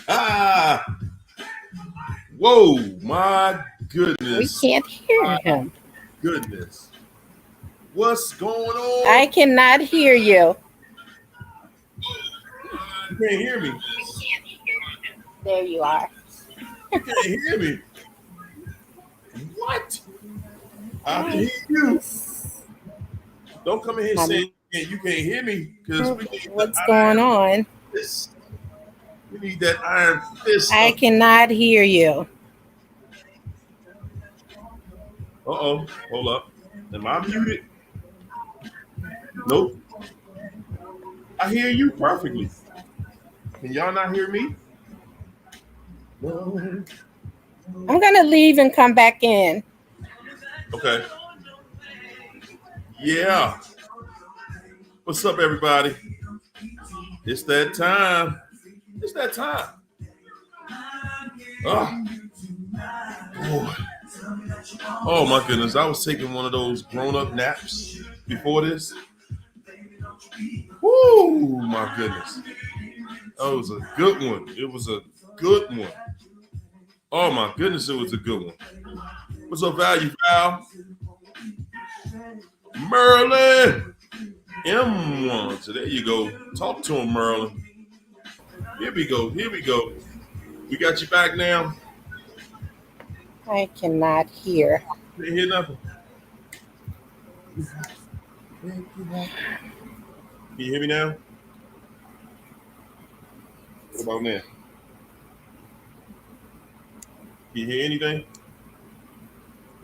Ah, whoa, my goodness. We can't hear him. Goodness. What's going on? I cannot hear you. You can't hear me. There you are. You can't hear me. What? I can hear you. Don't come in here saying you can't hear me because what's going on? We need that iron fist. I cannot hear you. Uh-oh. Hold up. Am I muted? Nope. I hear you perfectly. Can y'all not hear me? I'm going to leave and come back in. Okay. Yeah. What's up, everybody? It's that time. It's that time. Oh my goodness. I was taking one of those grown-up naps before this. Woo, my goodness. That was a good one. It was a good one. Oh my goodness, it was a good one. What's up, Value Val? Merlin! M1. So there you go. Talk to him, Merlin. Here we go. Here we go. We got you back now. I cannot hear. Can't hear nothing. Can you hear me now? What about now? Can you hear anything?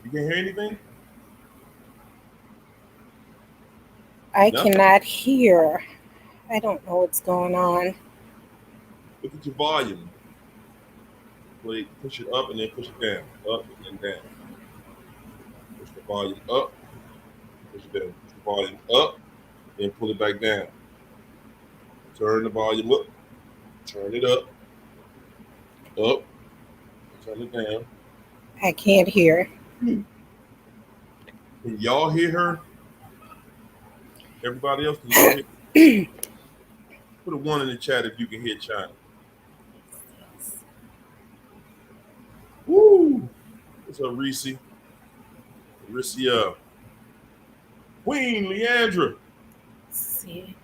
You can't hear anything? I cannot hear. I don't know what's going on. Look at your volume. Wait, push it up and then push it down. Up and down. Push the volume up. Push it down. Push the volume up. Then pull it back down. Turn the volume up. Turn it up. Up. Turn it down. I can't hear. Can y'all hear her? Everybody else, can y'all hear? Put a 1 in the chat if you can hear China. Woo! What's up, Reese? Reese, Queen Leandra. See.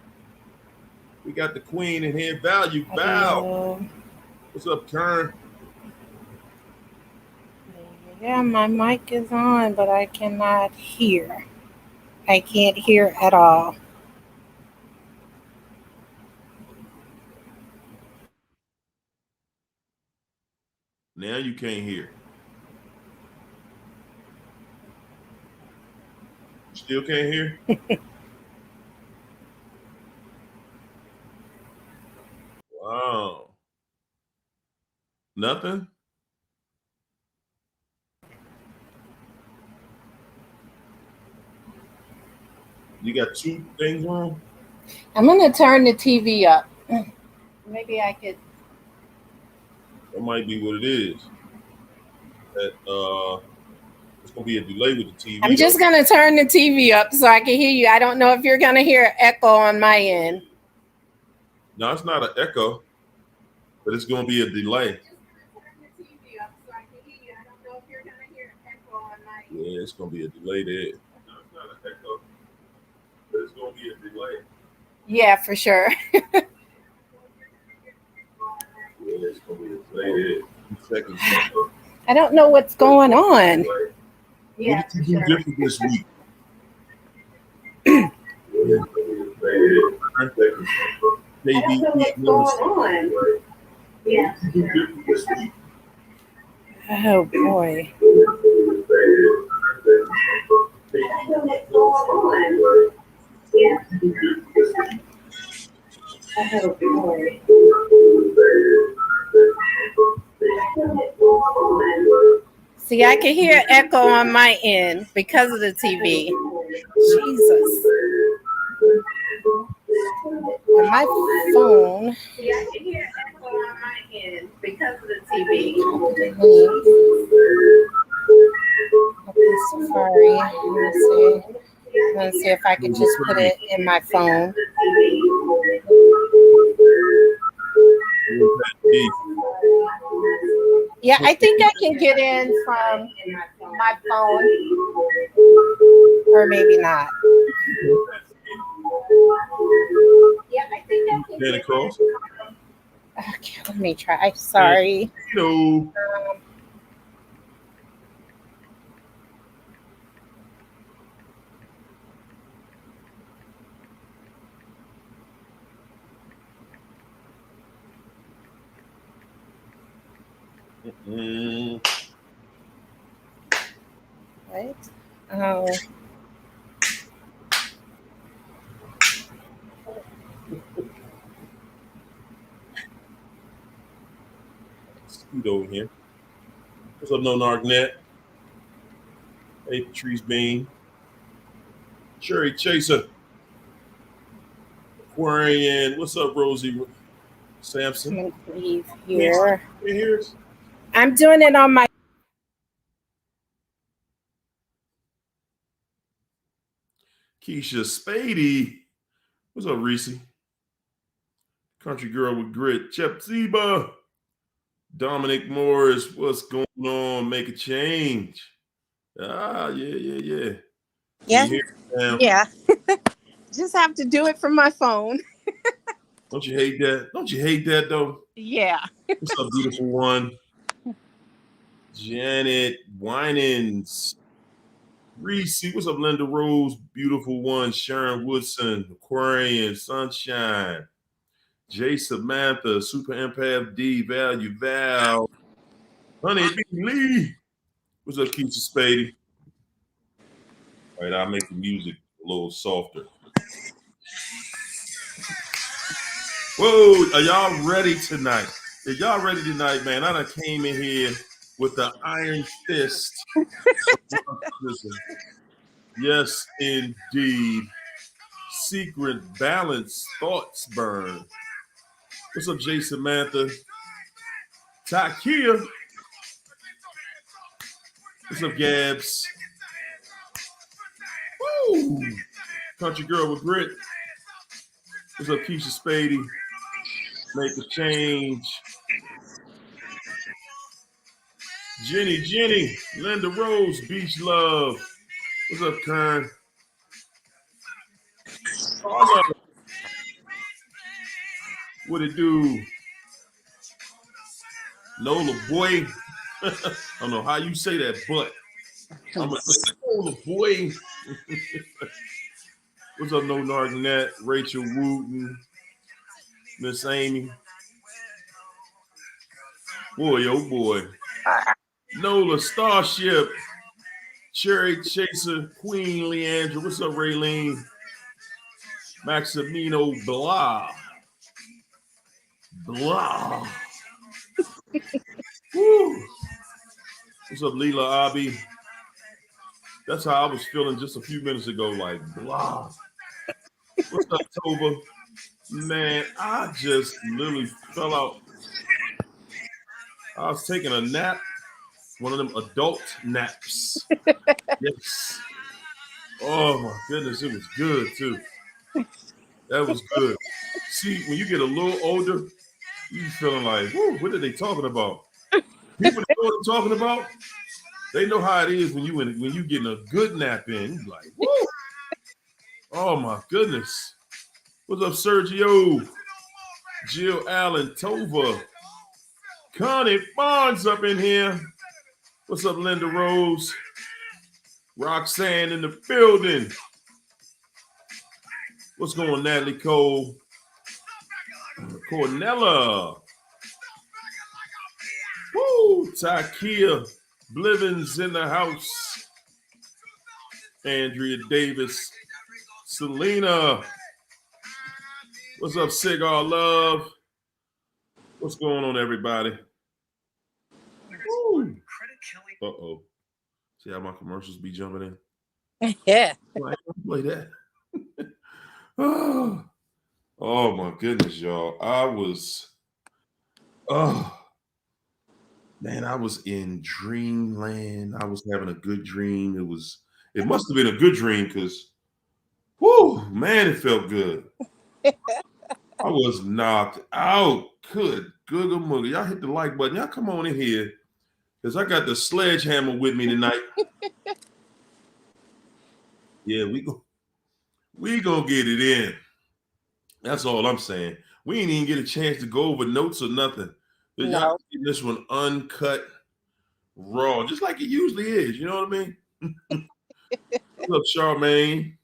We got the Queen in here. Value Val. What's up, Kern? Yeah, my mic is on, but I cannot hear. I can't hear at all. Now you can't hear. Still can't hear? Wow. Nothing? You got 2 things on? I'm going to turn the TV up. Maybe I could. That might be what it is. That it's gonna be a delay with the TV. I'm just gonna turn the TV up so I can hear you. I don't know if you're gonna hear an echo on my end. No, it's not an echo, but it's gonna be a delay. Yeah, it's gonna be a delay there. No, it's not an echo, but it's gonna be a delay. Yeah, for sure. Yeah, it's gonna be a delay there. 2 seconds. I don't know what's going on. Yeah, what did you do different this week? Oh boy. See, I can hear echo on my end because of the TV. Jesus. On my phone. See, I can hear echo on my end because of the TV. Safari. Let me see if I can just put it in my phone. Yeah, I think I can get in from my phone, or maybe not. Yeah, I think I can Stand get in. across. Okay, let me try. And Sorry. you know. What? Oh, Scoot over here. What's up, No Nargnet? Hey, Patrice Bean. Cherry Chaser. Aquarian. What's up, Rosie Sampson? I'm gonna leave Can't here. hear us? I'm doing it on my. Keisha Spady. What's up, Reese? Country Girl with Grit. Chep Zeba. Dominic Morris. What's going on? Make a change. Ah, yeah. Can Yeah, you hear me now? yeah. Just have to do it from my phone. Don't you hate that? Don't you hate that, though? Yeah. What's up, beautiful one? Janet Winans. Reese, what's up, Linda Rose? Beautiful one. Sharon Woodson. Aquarian. Sunshine. Jay Samantha. Super Empath D. Value Val. Honey B. Lee. What's up, Keisha Spady? All right, I'll make the music a little softer. Whoa, are y'all ready tonight? Are y'all ready tonight, man? I done came in here with the iron fist. Listen, yes, indeed. Secret balance thoughts burn. What's up, Jay Samantha? Takia. What's up, Gabs? Woo! Country Girl with Grit. What's up, Keisha Spady? Make a change. Jenny, Linda Rose, Beach Love. What's up, Kern? Carla. What it do? Nola boy. I don't know how you say that, but I'm gonna say Nola boy. What's up, No Nargnet? Rachel Wooten, Miss Amy. Boy, oh boy. Nola Starship, Cherry Chaser, Queen Leandra. What's up, Raylene? Maximino Blah. Blah. Woo. What's up, Leela Abi? That's how I was feeling just a few minutes ago, like blah. What's up, Tova? Man, I just literally fell out. I was taking a nap, one of them adult naps. Yes. Oh my goodness, it was good too. That was good. See, when you get a little older, you feeling like, whoa, what are they talking about? People that know what I'm talking about, they know how it is when you getting a good nap in. You like, whoa. Oh my goodness. What's up, Sergio? Jill Allen, Tova. Connie Barnes up in here. What's up, Linda Rose? Roxanne in the building. What's going on, Natalie Cole? Cornella. Woo! Takia Blivens in the house. Andrea Davis. Selena. What's up, Cigar Love? What's going on, everybody? Woo. Uh-oh. See how my commercials be jumping in? Yeah. I don't play that. Oh my goodness, y'all. I was in dreamland. I was having a good dream. It must have been a good dream because man, it felt good. I was knocked out. Good moogie. Y'all hit the like button. Y'all come on in here because I got the sledgehammer with me tonight. Yeah, we gonna get it in. That's all I'm saying. We ain't even get a chance to go over notes or nothing. Y'all No. getting this one uncut, raw, just like it usually is. You know what I mean? What's up, Charmaine?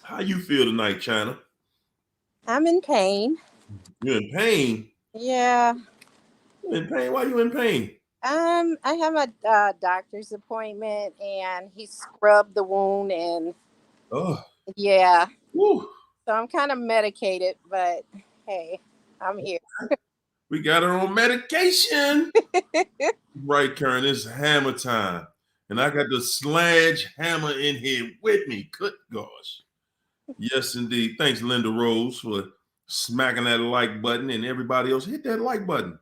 How you feel tonight, China? I'm in pain. You in pain? Yeah. You in pain? Why you in pain? I have a doctor's appointment, and he scrubbed the wound, and Oh, yeah. woo. So I'm kind of medicated, but hey, I'm here. We got her on medication. Right, Karen, it's hammer time. And I got the sledgehammer in here with me. Good gosh. Yes, indeed. Thanks, Linda Rose, for smacking that like button, and everybody else hit that like button.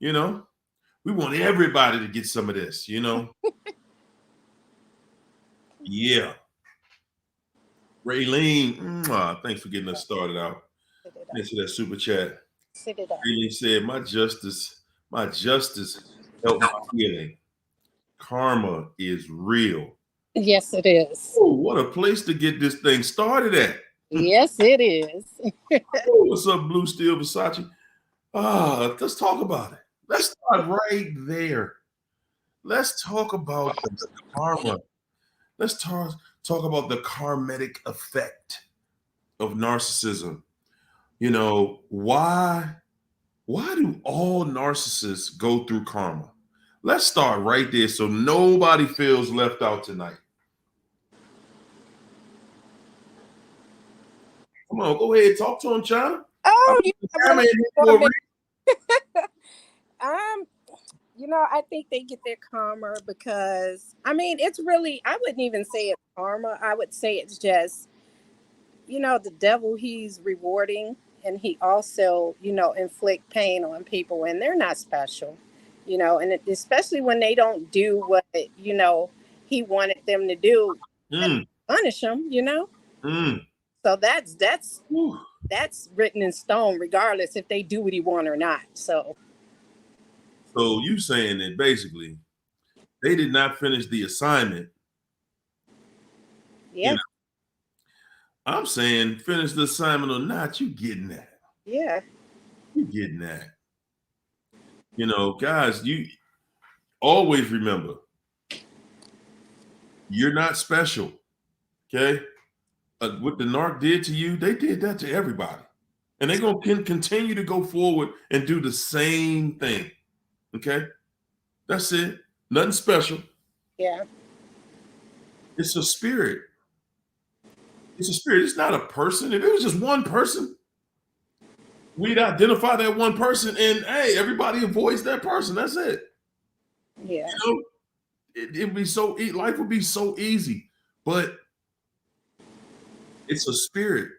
You know, we want everybody to get some of this, you know. Yeah. Raylene, thanks for getting us started out. Thanks for that super chat. Sit it up. Raylene said, my justice helped my healing. Karma is real. Yes, it is. Oh, what a place to get this thing started at. Yes, it is. Oh, what's up, Blue Steel Versace? Let's talk about it. Let's start right there. Let's talk about the karma. Let's talk about the karmatic effect of narcissism. You know, why do all narcissists go through karma? Let's start right there so nobody feels left out tonight. Come on, go ahead, talk to him, China. Oh, I think they get their karma because, I mean, it's really, I wouldn't even say it's karma. I would say it's just, the devil, he's rewarding, and he also, inflict pain on people, and they're not special, and especially when they don't do what, he wanted them to do, punish them, So that's written in stone, regardless if they do what he want or not. So you saying that basically they did not finish the assignment. Yeah. I'm saying finish the assignment or not, you getting that. Yeah. You getting that. Guys, you always remember, you're not special. Okay? What the narc did to you, they did that to everybody. And they're going to continue to go forward and do the same thing. Okay? That's it. Nothing special. Yeah. It's a spirit. It's a spirit. It's not a person. If it was just one person, we'd identify that one person and, hey, everybody avoids that person. That's it. Yeah. It'd be so, life would be so easy. But it's a spirit.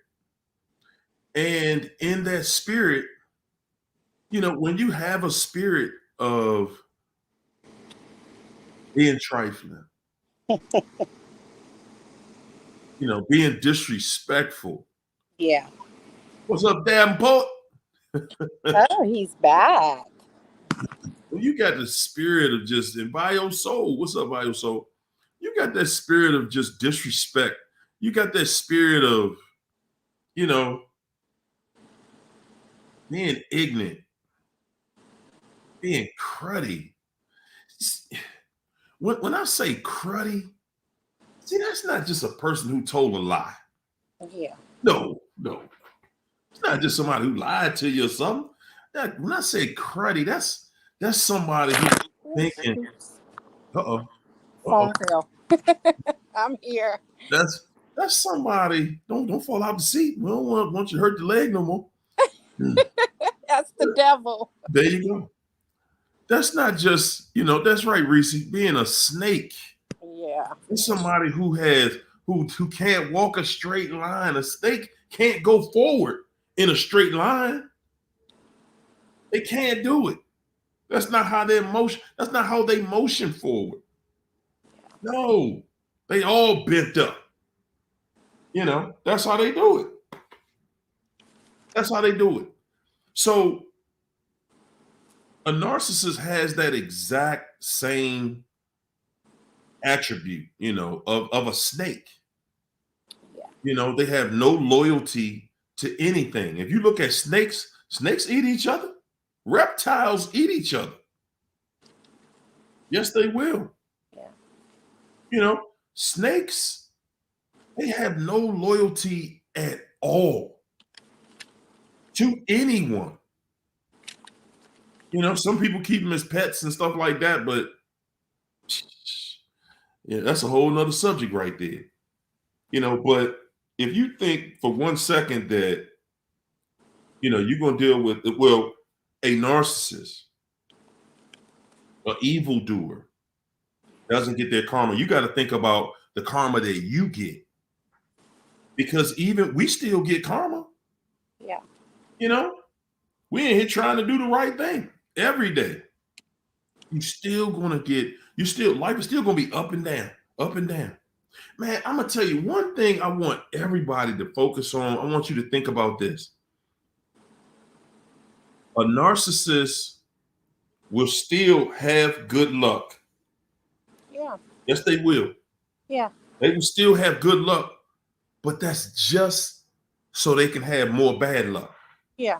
And in that spirit, when you have a spirit of being trifling, being disrespectful. Yeah. What's up, damn poet? Oh, he's back. When you got the spirit of just, and Bio Soul, what's up, Bio Soul? You got that spirit of just disrespect. You got that spirit of, being ignorant, being cruddy. When I say cruddy, see, that's not just a person who told a lie. Yeah. No. It's not just somebody who lied to you or something. When I say cruddy, that's somebody who's thinking, Phone fell. I'm here. That's somebody. Don't fall out the seat. We don't want you to hurt the leg no more. That's the devil. There you go. That's not just, that's right, Reese, being a snake. Yeah. It's somebody who can't walk a straight line. A snake can't go forward in a straight line. They can't do it. That's not how they motion forward. No, they all bent up. That's how they do it. That's how they do it. So A narcissist has that exact same attribute, of a snake. Yeah. They have no loyalty to anything. If you look at snakes, snakes eat each other. Reptiles eat each other. Yes, they will. Yeah. Snakes, they have no loyalty at all to anyone. Some people keep them as pets and stuff like that, but yeah, that's a whole nother subject right there. But if you think for 1 second that, you're going to deal with, well, a narcissist, an evildoer doesn't get their karma, you got to think about the karma that you get. Because even we still get karma. Yeah. We in here trying to do the right thing every day. Life is still gonna be up and down, up and down. Man, I'm gonna tell you one thing I want everybody to focus on. I want you to think about this. A narcissist will still have good luck. Yeah. Yes, they will. Yeah. They will still have good luck, but that's just so they can have more bad luck. Yeah.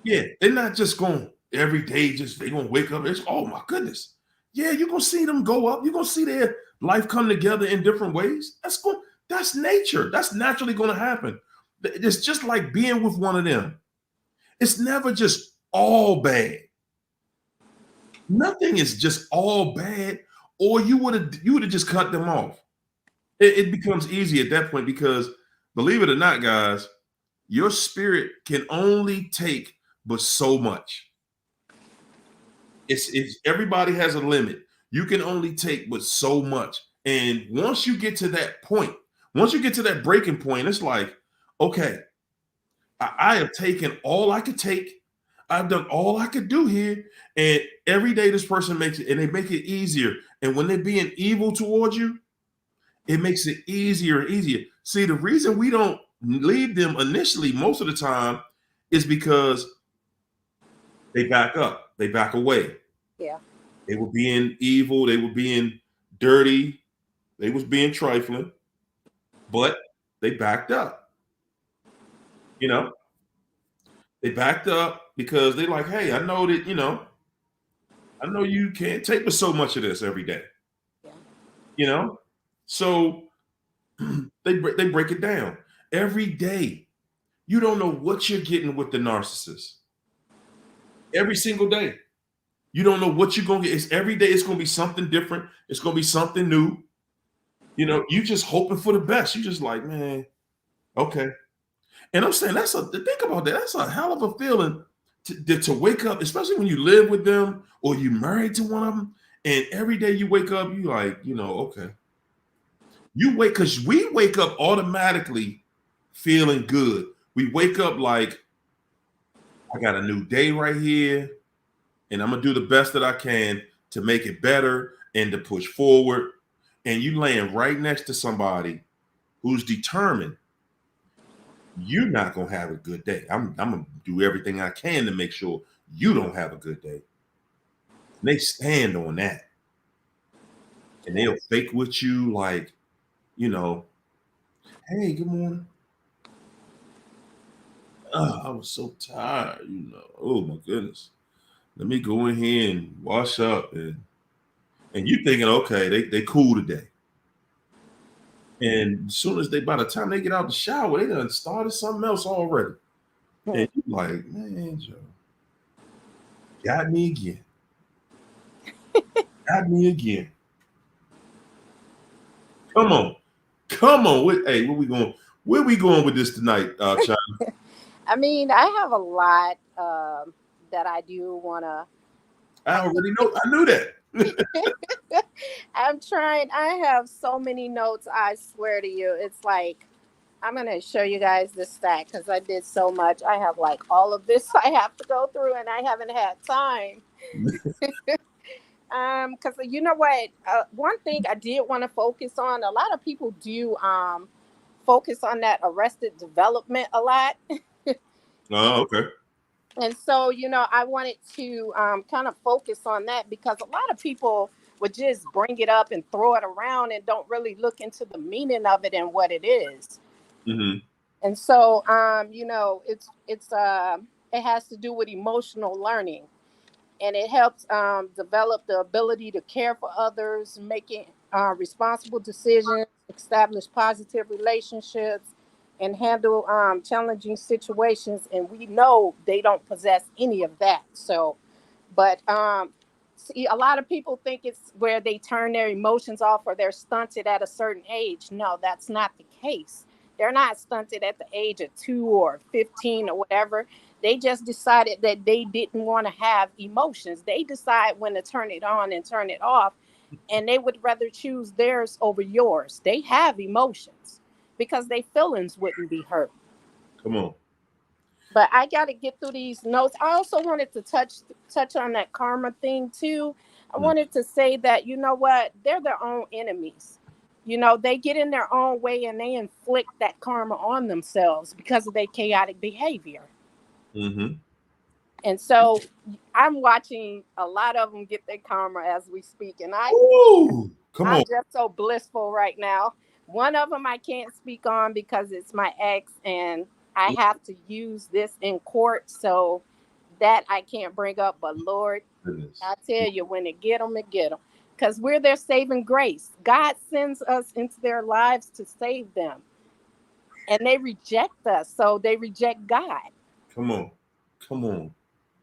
Yeah, they're not just going every day, they're gonna wake up. It's, oh my goodness. Yeah, you're gonna see them go up. You're gonna see their life come together in different ways. That's nature. That's naturally gonna happen. It's just like being with one of them. It's never just all bad. Nothing is just all bad, or you would have just cut them off. It becomes easy at that point because, believe it or not, guys, your spirit can only take but so much. It's everybody has a limit. You can only take but so much. And once you get to that point, once you get to that breaking point, it's like, okay, I have taken all I could take. I've done all I could do here. And every day this person makes it, and they make it easier. And when they're being evil towards you, it makes it easier and easier. See, the reason we don't leave them initially most of the time is because they back up, they back away. Yeah. They were being evil, they were being dirty, they was being trifling, but they backed up. They backed up because they like, hey, I know that, I know you can't take but so much of this every day. Yeah. So they break it down every day. You don't know what you're getting with the narcissist. Every single day. You don't know what you're going to get. It's every day. It's going to be something different. It's going to be something new. You just hoping for the best. You just like, man, okay. And I'm saying think about that. That's a hell of a feeling to wake up, especially when you live with them or you married to one of them. And every day you wake up, you like, okay. Because we wake up automatically feeling good. We wake up like, I got a new day right here, and I'm gonna do the best that I can to make it better and to push forward. And you laying right next to somebody who's determined you're not gonna have a good day. I'm gonna do everything I can to make sure you don't have a good day. And they stand on that. And they'll fake with you like, hey, good morning. I was so tired, Oh my goodness. Let me go in here and wash up, and you thinking, okay, they cool today. And as soon as by the time they get out the shower, they done started something else already. And you like, man, Joe, got me again. Got me again. Come on. Hey, where we going with this tonight, China? I mean, I have a lot that I do want to. I already know. I knew that. I'm trying. I have so many notes. I swear to you, it's like I'm gonna show you guys this stack because I did so much. I have like all of this I have to go through, and I haven't had time. Because you know what? One thing I did want to focus on. A lot of people do focus on that arrested development a lot. Oh, okay. And so, I wanted to kind of focus on that because a lot of people would just bring it up and throw it around and don't really look into the meaning of it and what it is. Mm-hmm. And so, it has to do with emotional learning, and it helps develop the ability to care for others, making responsible decisions, establish positive relationships, and handle challenging situations. And we know they don't possess any of that. So, but see, a lot of people think it's where they turn their emotions off or they're stunted at a certain age. No, that's not the case. They're not stunted at the age of 2 or 15 or whatever. They just decided that they didn't want to have emotions. They decide when to turn it on and turn it off, and they would rather choose theirs over yours. They have emotions because their feelings wouldn't be hurt. Come on. But I got to get through these notes. I also wanted to touch on that karma thing too. I Mm. wanted to say that, you know what, they're their own enemies. They get in their own way and they inflict that karma on themselves because of their chaotic behavior. Mm-hmm. And so I'm watching a lot of them get their karma as we speak, and Ooh, come I'm on. just so blissful right now. One of them I can't speak on because it's my ex, and I have to use this in court, so that I can't bring up. But Lord, Goodness. I tell you, when it get them, it get them, because we're their saving grace. God sends us into their lives to save them, and they reject us, so they reject God. Come on. Come on.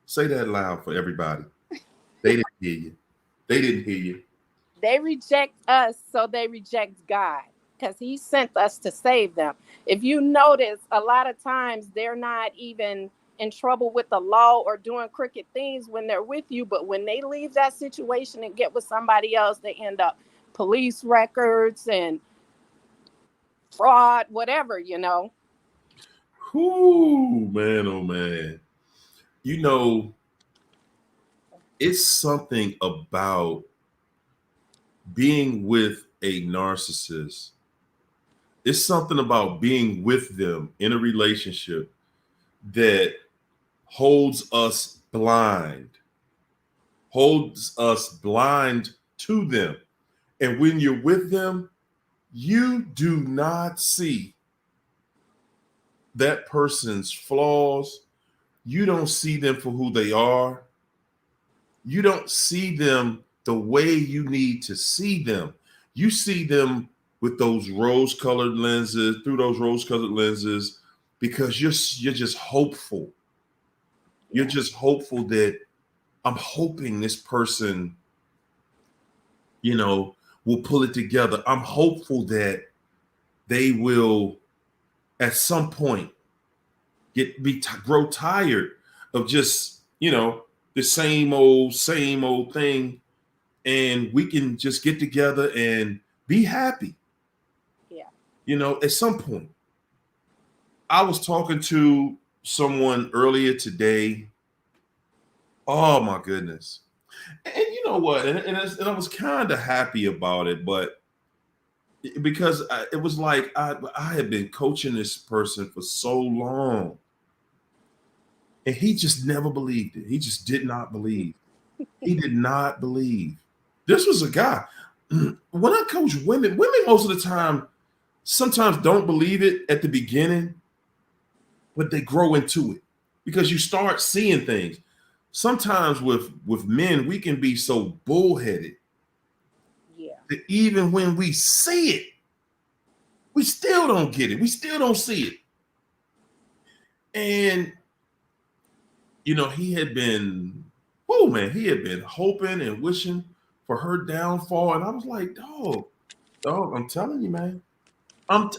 Say that loud for everybody. They didn't hear you. They didn't hear you. They reject us, so they reject God because He sent us to save them. If you notice, a lot of times they're not even in trouble with the law or doing crooked things when they're with you, but when they leave that situation and get with somebody else, they end up police records and fraud, whatever. Whoo, man, oh man. You know, it's something about being with a narcissist. It's something about being with them in a relationship that holds us blind, holds us blind to them. And when you're with them, you do not see that person's flaws. You don't see them for who they are. You don't see them the way you need to see them. You see them with those rose-colored lenses, through those rose-colored lenses, because you're just hopeful. You're Yeah, just hopeful that I'm hoping this person, will pull it together. I'm hopeful that they will at some point grow tired of just, the same old thing, and we can just get together and be happy. yeah, At some point, I was talking to someone earlier today. Oh my goodness. And you know what? And I was kind of happy about it, but because it was like I had been coaching this person for so long, and he just never believed it. He just did not believe. He did not believe. This was a guy. When I coach women most of the time sometimes don't believe it at the beginning, but they grow into it because you start seeing things. Sometimes with men, we can be so bullheaded yeah, that even when we see it, we still don't get it. We still don't see it. And he had been, oh man, he had been hoping and wishing for her downfall. And I was like, dog, I'm telling you, man. I'm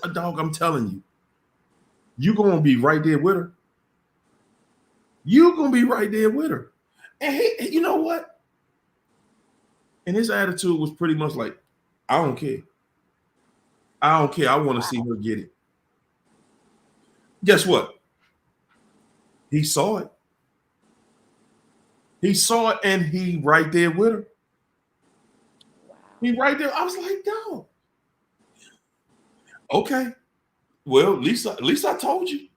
telling you, you're gonna be right there with her. You're gonna be right there with her. And you know what? And his attitude was pretty much like, I don't care. I don't care. I want to see her get it. Guess what? He saw it. He saw it, and he right there with her. wow, He right there. I was like, no. Okay. Well, at least I told you.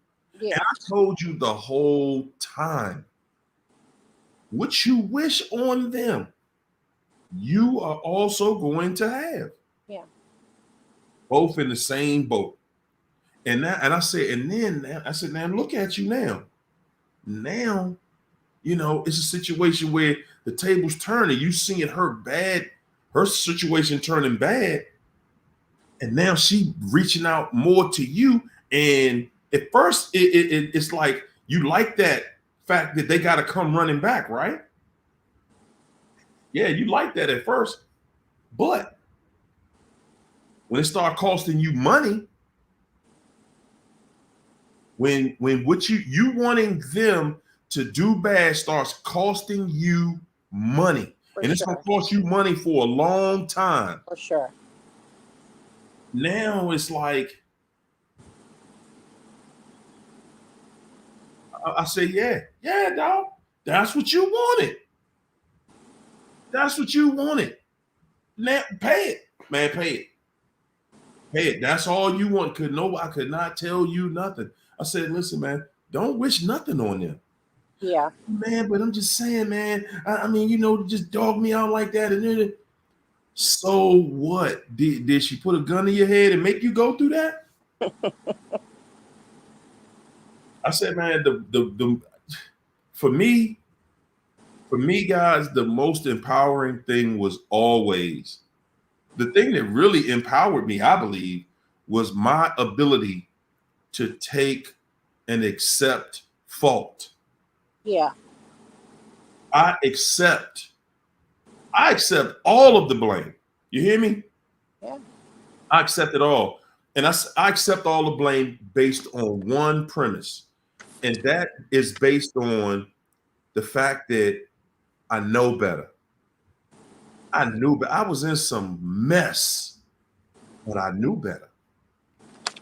And Yeah. I told you the whole time, what you wish on them, you are also going to have. Yeah. Both in the same boat. And I said, and then I said, now look at you now. Now, it's a situation where the table's turning. You seeing her situation turning bad, and now she reaching out more to you. And at first, it's like you like that fact that they got to come running back, right? Yeah, you like that at first, but when it start costing you money, when what you wanting them to do bad starts costing you money, For and it's gonna sure. cost you money for a long time. For sure. Now it's like I say, yeah, dog. That's what you wanted. That's what you wanted. Now pay it, man. Pay it. Pay it. That's all you want. I could not tell you nothing. I said, listen, man, don't wish nothing on them. Yeah. Man, but I'm just saying, man. I mean, just dog me out like that, and then so what? Did she put a gun in your head and make you go through that? I said, man, the for me, guys, the most empowering thing was always the thing that really empowered me, I believe, was my ability to take and accept fault. Yeah. I accept all of the blame. You hear me? Yeah. I accept it all. And I accept all the blame based on one premise. And that is based on the fact that I know better. I knew better. I was in some mess, but I knew better.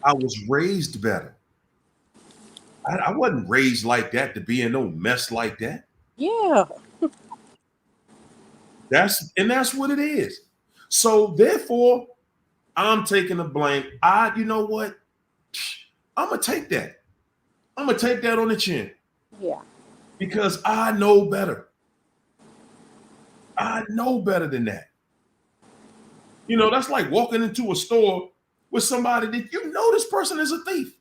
I was raised better. I wasn't raised like that to be in no mess like that. Yeah. That's what it is. So therefore, I'm taking the blame. You know what? I'm gonna take that. I'm gonna take that on the chin Yeah. because I know better. I know better than that. That's like walking into a store with somebody that this person is a thief.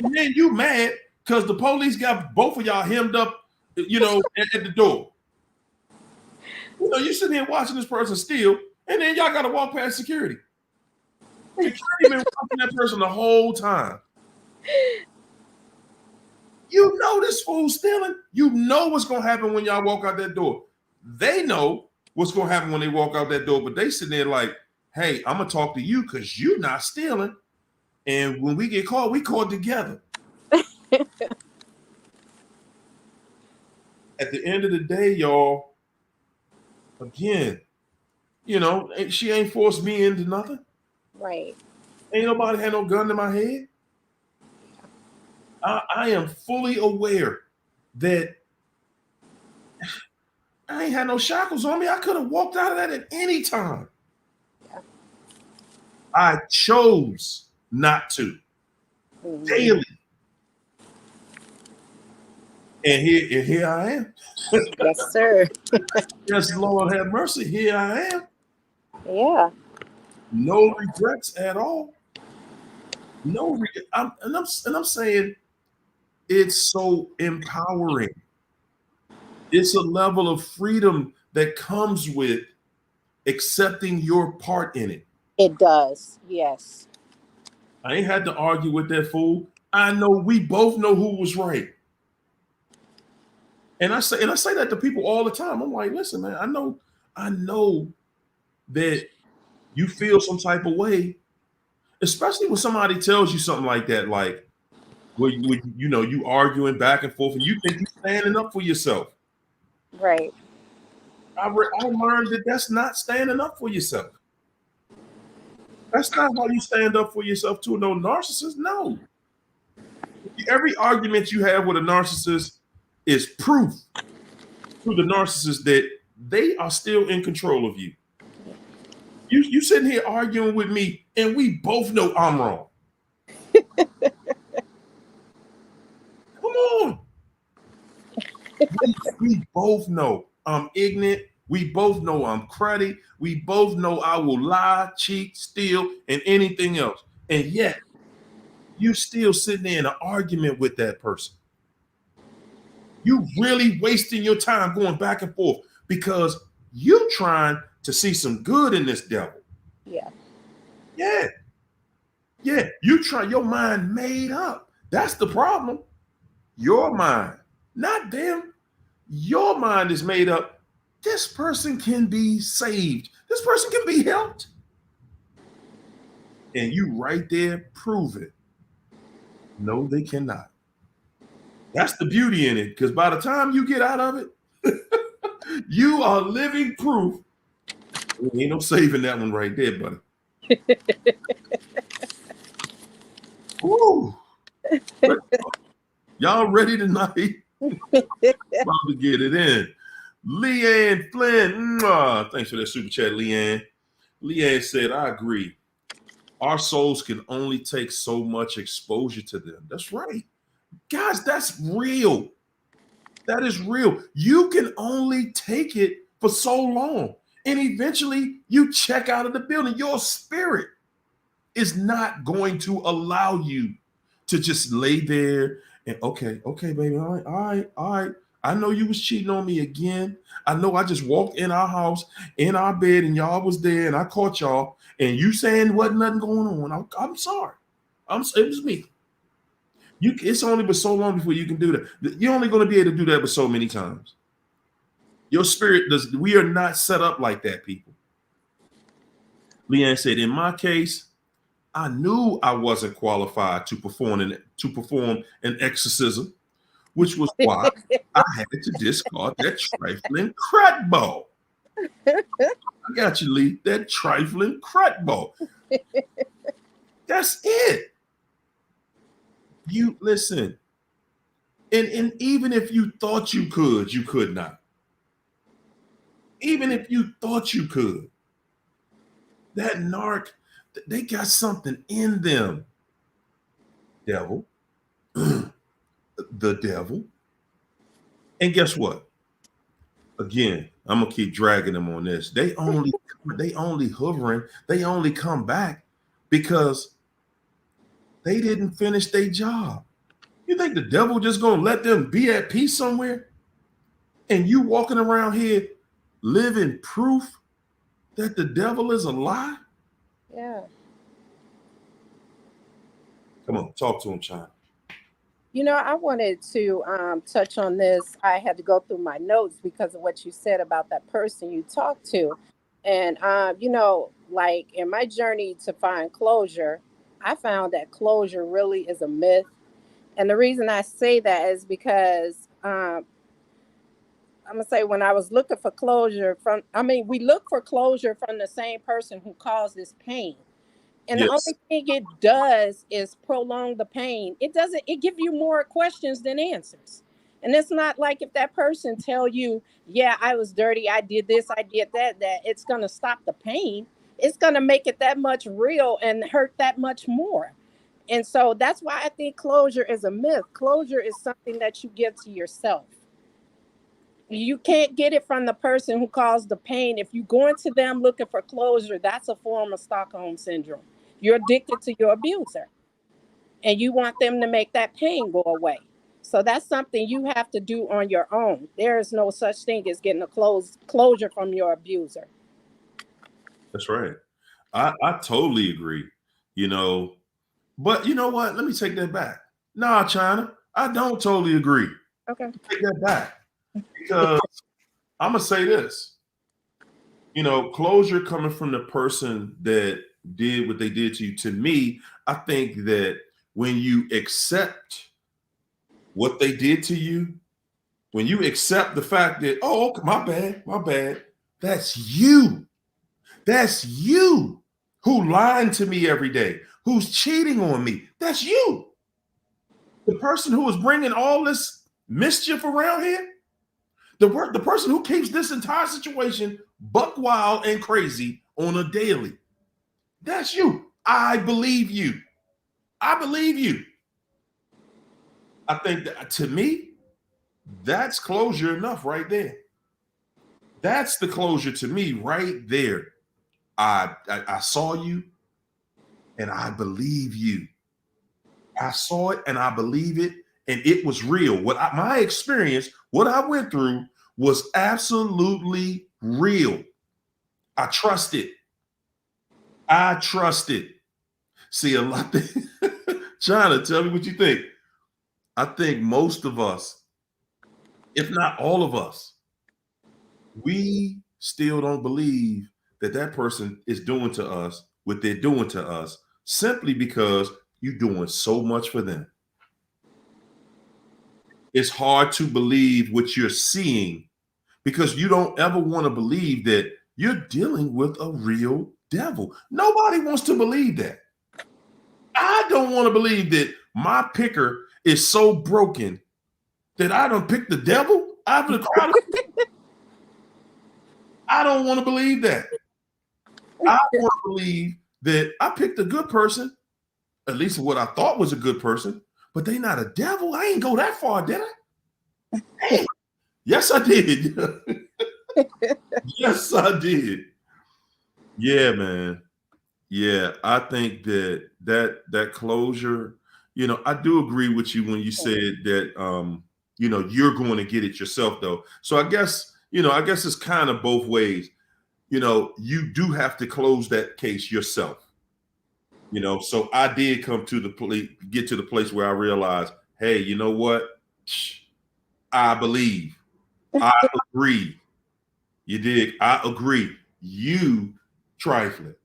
And then you mad because the police got both of y'all hemmed up, at the door. You sitting here watching this person steal, and then y'all got to walk past security. Security been watching that person the whole time. This fool's stealing. You know what's going to happen when y'all walk out that door. They know what's going to happen when they walk out that door, but they sitting there like, hey, I'm going to talk to you because you're not stealing. And when we get caught, we caught together. At the end of the day, y'all, again, she ain't forced me into nothing. Right. Ain't nobody had no gun to my head. I am fully aware that I ain't had no shackles on me. I could have walked out of that at any time. Yeah. I chose not to. Mm-hmm. Daily. And here I am. Yes, sir. Yes, Lord have mercy. Here I am. Yeah. No regrets at all. No regret. I'm saying it's so empowering. It's a level of freedom that comes with accepting your part in it. It does. Yes. I ain't had to argue with that fool. I know we both know who was right. And I say that to people all the time. I'm like, listen, man, I know that you feel some type of way, especially when somebody tells you something like that, like you arguing back and forth and you think you're standing up for yourself. Right. I learned that that's not standing up for yourself. That's not how you stand up for yourself to no narcissist. No. Every argument you have with a narcissist is proof to the narcissist that they are still in control of you. You sitting here arguing with me, and we both know I'm wrong. We both know I'm ignorant. We both know I'm cruddy. We both know I will lie, cheat, steal, and anything else. And yet, you still sitting there in an argument with that person. You really wasting your time going back and forth because you trying to see some good in this devil. Yeah. Yeah. Yeah. You try your mind made up. That's the problem. Your mind, not them. Your mind is made up. This person can be saved. This person can be helped. And you right there prove it. No, they cannot. That's the beauty in it. Because by the time you get out of it, you are living proof. Ain't no saving that one right there, buddy. Woo. Y'all ready tonight? About to get it in. Leanne Flynn. Thanks for that super chat, Leanne. Leanne said, I agree. Our souls can only take so much exposure to them. That's right. Guys, that's real. That is real. You can only take it for so long. And eventually you check out of the building. Your spirit is not going to allow you to just lay there and okay, baby. All right. I know you was cheating on me again. I know I just walked in our house, in our bed, and y'all was there, and I caught y'all, and you saying wasn't nothing going on. I'm sorry. It was me. It's only but so long before you can do that. You're only going to be able to do that but so many times. Your spirit does. We are not set up like that, people. Leanne said, in my case, I knew I wasn't qualified to perform an exorcism, which was why I had to discard that trifling crack ball. I got you, Lee. That trifling crack ball. That's it. You listen. And even if you thought you could not. Even if you thought you could, that narc, they got something in them. Devil. The devil. And guess what? Again, I'm gonna keep dragging them on this. They only hovering, they only come back because they didn't finish their job. You think the devil just gonna let them be at peace somewhere? And you walking around here living proof that the devil is a lie? Yeah. Come on, talk to him, China. I wanted to touch on this. I had to go through my notes because of what you said about that person you talked to. And, like in my journey to find closure, I found that closure really is a myth. And the reason I say that is because I'm going to say when I was looking for closure we look for closure from the same person who caused this pain. And the Yes, only thing it does is prolong the pain. It gives you more questions than answers. And it's not like if that person tell you, yeah, I was dirty, I did this, I did that it's going to stop the pain. It's going to make it that much real and hurt that much more. And so that's why I think closure is a myth. Closure is something that you give to yourself. You can't get it from the person who caused the pain. If you go into them looking for closure, that's a form of Stockholm syndrome. You're addicted to your abuser and you want them to make that pain go away. So that's something you have to do on your own. There is no such thing as getting a closure from your abuser. that's right. I totally agree. You know, but you know what? Let me take that back. Nah, China, I don't totally agree. Okay. Take that back because I'm gonna say this. Closure coming from the person that did what they did to you. To me, I think that when you accept what they did to you, when you accept the fact that, oh, okay, my bad, that's you. That's you who lying to me every day, who's cheating on me. That's you. The person who is bringing all this mischief around here, the person who keeps this entire situation buck wild and crazy on a daily. That's you. I believe you. I believe you. I think that to me, That's closure enough right there. That's the closure to me right there. I saw you and I believe you. I saw it and I believe it, and it was real. My experience, what I went through was absolutely real. I trust it. I trust it. See, a lot. China, tell me what you think. I think most of us, if not all of us, we still don't believe that that person is doing to us what they're doing to us simply because you're doing so much for them. It's hard to believe what you're seeing because you don't ever want to believe that you're dealing with a real devil. Nobody wants to believe that. I don't want to believe that my picker is so broken that I don't pick the devil out of the crowd. I don't want to believe that. I want to believe that I picked a good person, at least what I thought was a good person, but they not a devil. I ain't go that far, did I? Hey, yes, I did. Yes, I did. Yeah, man. Yeah, I think that closure, I do agree with you when you said that you're going to get it yourself though. So I guess it's kind of both ways. You do have to close that case yourself. So I did get to the place where I realized, hey, you know what? I believe. I agree. You dig? I agree. You trifling.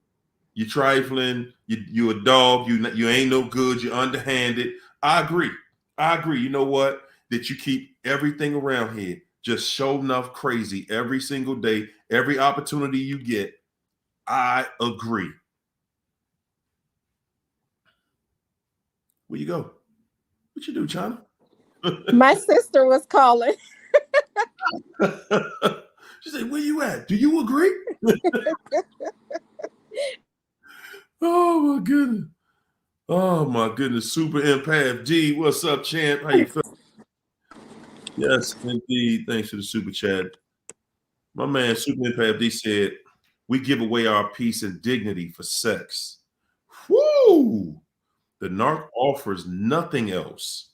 You're trifling. You a dog. You ain't no good. You're underhanded. I agree. I agree. You know what? That you keep everything around here just show enough crazy every single day, every opportunity you get. I agree. Where you go? What you do, China? My sister was calling. She said, "Where you at? Do you agree?" Oh my goodness. Oh my goodness. Super Empath G. What's up, champ? How you feel? Yes, indeed. Thanks for the super chat. My man, Super Empath D said, we give away our peace and dignity for sex. Whoo! The narc offers nothing else.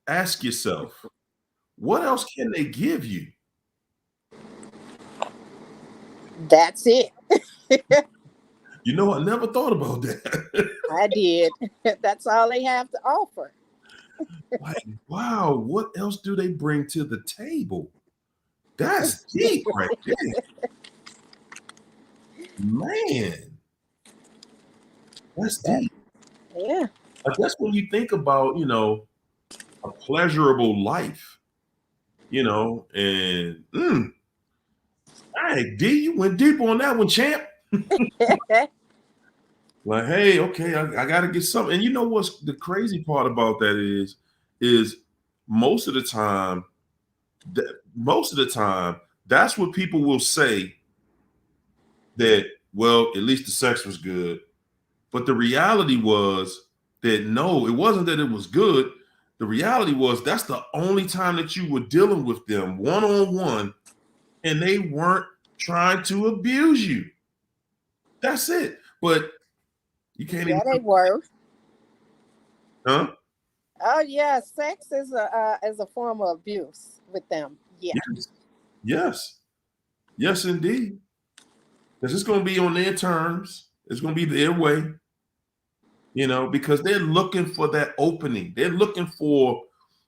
Ask yourself, what else can they give you? That's it. I never thought about that. I did. That's all they have to offer. Like, wow, what else do they bring to the table? That's deep right there. Man, that's deep. Yeah. I guess when you think about, a pleasurable life, and all right, D, you went deep on that one, champ. Like, hey, okay, I got to get something. And you know what's the crazy part about that is most of the time, that's what people will say that, well, at least the sex was good. But the reality was that no, it wasn't that it was good. The reality was that's the only time that you were dealing with them one-on-one, and they weren't trying to abuse you. That's it. But you can't Yeah, even. they were. Huh? Oh yeah, sex is a form of abuse with them. Yeah. Yes. Yes. Yes, indeed. Because it's going to be on their terms. It's going to be their way, because they're looking for that opening. They're looking for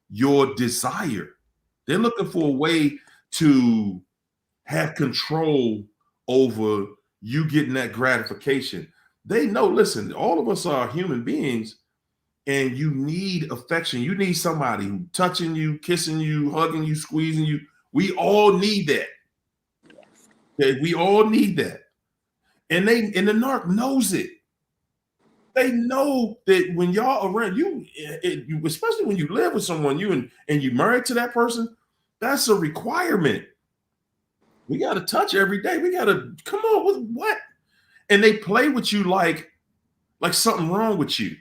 your desire. They're looking for a way to have control over you getting that gratification. They know, listen, all of us are human beings and you need affection. You need somebody who touching you, kissing you, hugging you, squeezing you. We all need that. Okay? We all need that. And the narc knows it. They know that when y'all around you, especially when you live with someone, and you married to that person, that's a requirement. We got to touch every day. We got to come on with what? And they play with you like something wrong with you.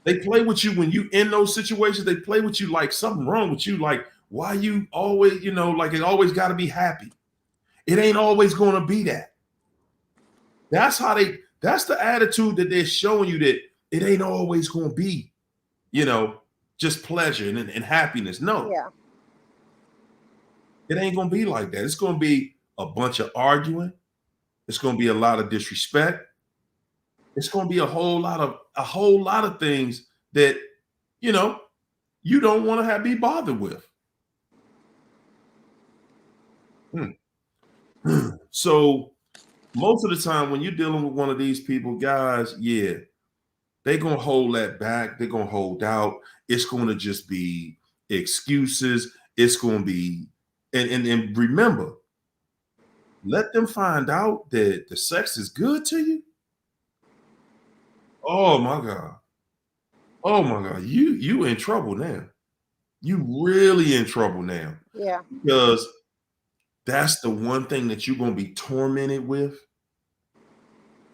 They play with you when you in those situations. They play with you like something wrong with you. Like, Why you always, like it always got to be happy? It ain't always going to be that. That's the attitude that they're showing you, that it ain't always going to be, just pleasure and happiness. No, Yeah. it ain't going to be like that. It's going to be a bunch of arguing. It's going to be a lot of disrespect. It's going to be a whole lot of things that, you don't want to be bothered with. So most of the time when you're dealing with one of these people, guys, yeah, they're going to hold that back. They're going to hold out. It's going to just be excuses. It's going to be, and remember, let them find out that the sex is good to you. Oh my God. Oh my God. You in trouble now. You really in trouble now. Yeah. Because that's the one thing that you're going to be tormented with.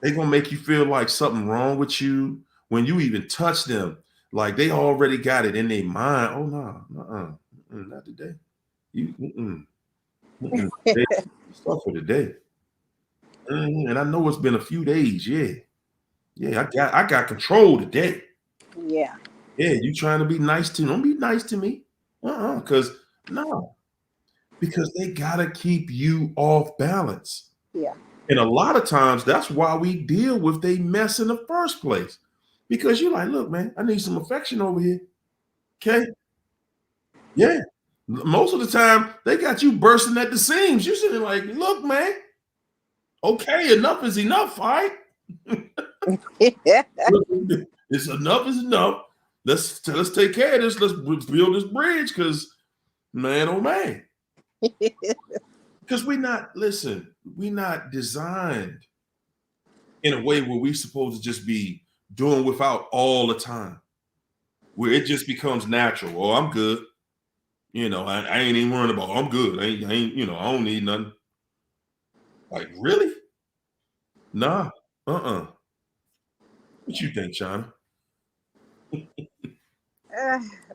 They're going to make you feel like something wrong with you when you even touch them. Like they already got it in their mind. Oh, no, not today. Stuff for today. And I know it's been a few days. Yeah, I got control today. Yeah. Yeah, you trying to be nice to me. Don't be nice to me. Because they got to keep you off balance. Yeah. And a lot of times that's why we deal with they mess in the first place. Because you're like, look, man, I need some affection over here. Okay. Yeah. Most of the time they got you bursting at the seams. You're sitting like, look, man, okay, enough is enough. All right. It's enough is enough. Let's take care of this. Let's build this bridge. Because man, oh man. Because we're not designed in a way where we're supposed to just be doing without all the time, where it just becomes natural. Oh, I'm good. I ain't even worrying about, I'm good. I ain't, I don't need nothing. Like, really? Nah. What you think, Shauna?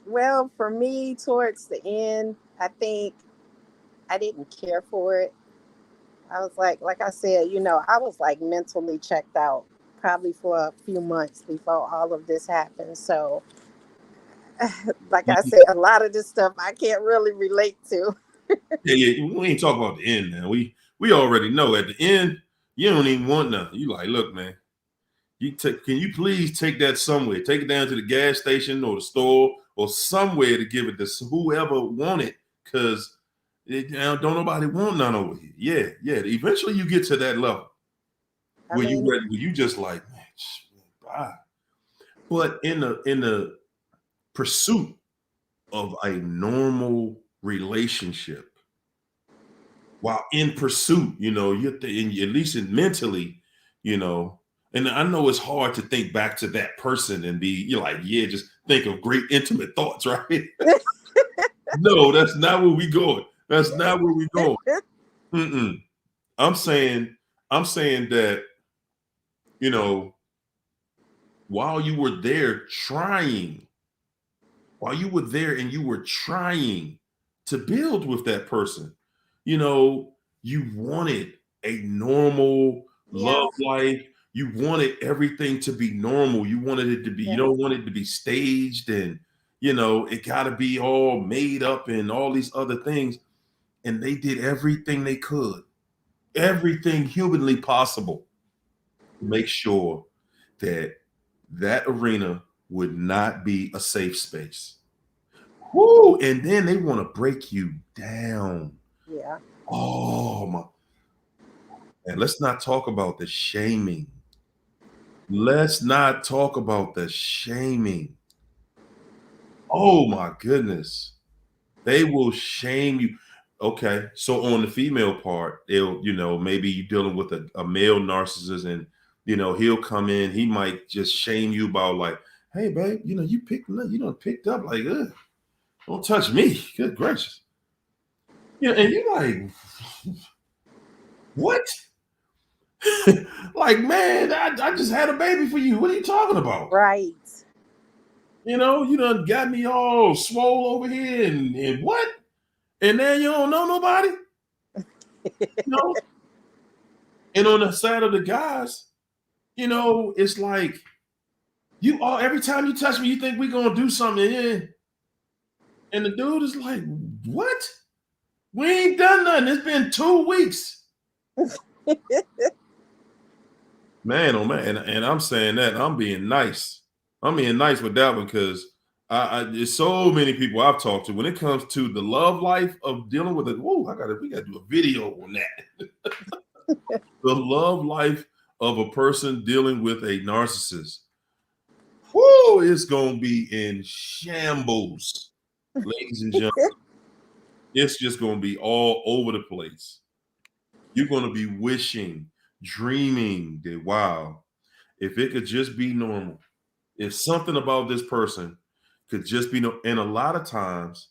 Well, for me, towards the end, I think I didn't care for it. I was like I said, I was like mentally checked out probably for a few months before all of this happened. So, like I said, a lot of this stuff I can't really relate to. Yeah. We ain't talking about the end, man. We already know at the end, you don't even want nothing. You like, look, man, can you please take that somewhere? Take it down to the gas station or the store or somewhere to give it to whoever want it, because don't nobody want none over here. Yeah. Eventually you get to that level where you just like, man, bye. But in the pursuit of a normal relationship, while in pursuit, you're at least mentally, and I know it's hard to think back to that person and you're like, yeah, just think of great intimate thoughts, right? No, that's not where we going. That's not where we going. I'm saying that, while you were there and you were trying to build with that person, you wanted a normal love life. You wanted everything to be normal. You wanted it to be, you don't want it to be staged and, it got to be all made up and all these other things. And they did everything they could, everything humanly possible to make sure that arena would not be a safe space. Woo! And then they want to break you down. Yeah. Oh my. And let's not talk about the shaming. Let's not talk about the shaming. Oh my goodness. They will shame you. Okay. So on the female part, they'll, maybe you're dealing with a male narcissist and, he'll come in, he might just shame you about like, hey, babe, you picked up like, ugh, don't touch me. Good gracious. And you're like, what? Like, man, I just had a baby for you. What are you talking about? Right. You done got me all swole over here and what? and then you don't know nobody. And on the side of the guys, it's like you all every time you touch me, you think we're gonna do something, and the dude is like, "What? We ain't done nothing. It's been 2 weeks." Man, oh man, and I'm saying that I'm being nice. I'm being nice with that one because there's so many people I've talked to when it comes to the love life of dealing with it. Whoa, we gotta do a video on that. The love life of a person dealing with a narcissist. Whoa, it's gonna be in shambles, ladies and gentlemen. It's just gonna be all over the place. You're gonna be wishing, dreaming that wow, if it could just be normal, if something about this person could just be no, and a lot of times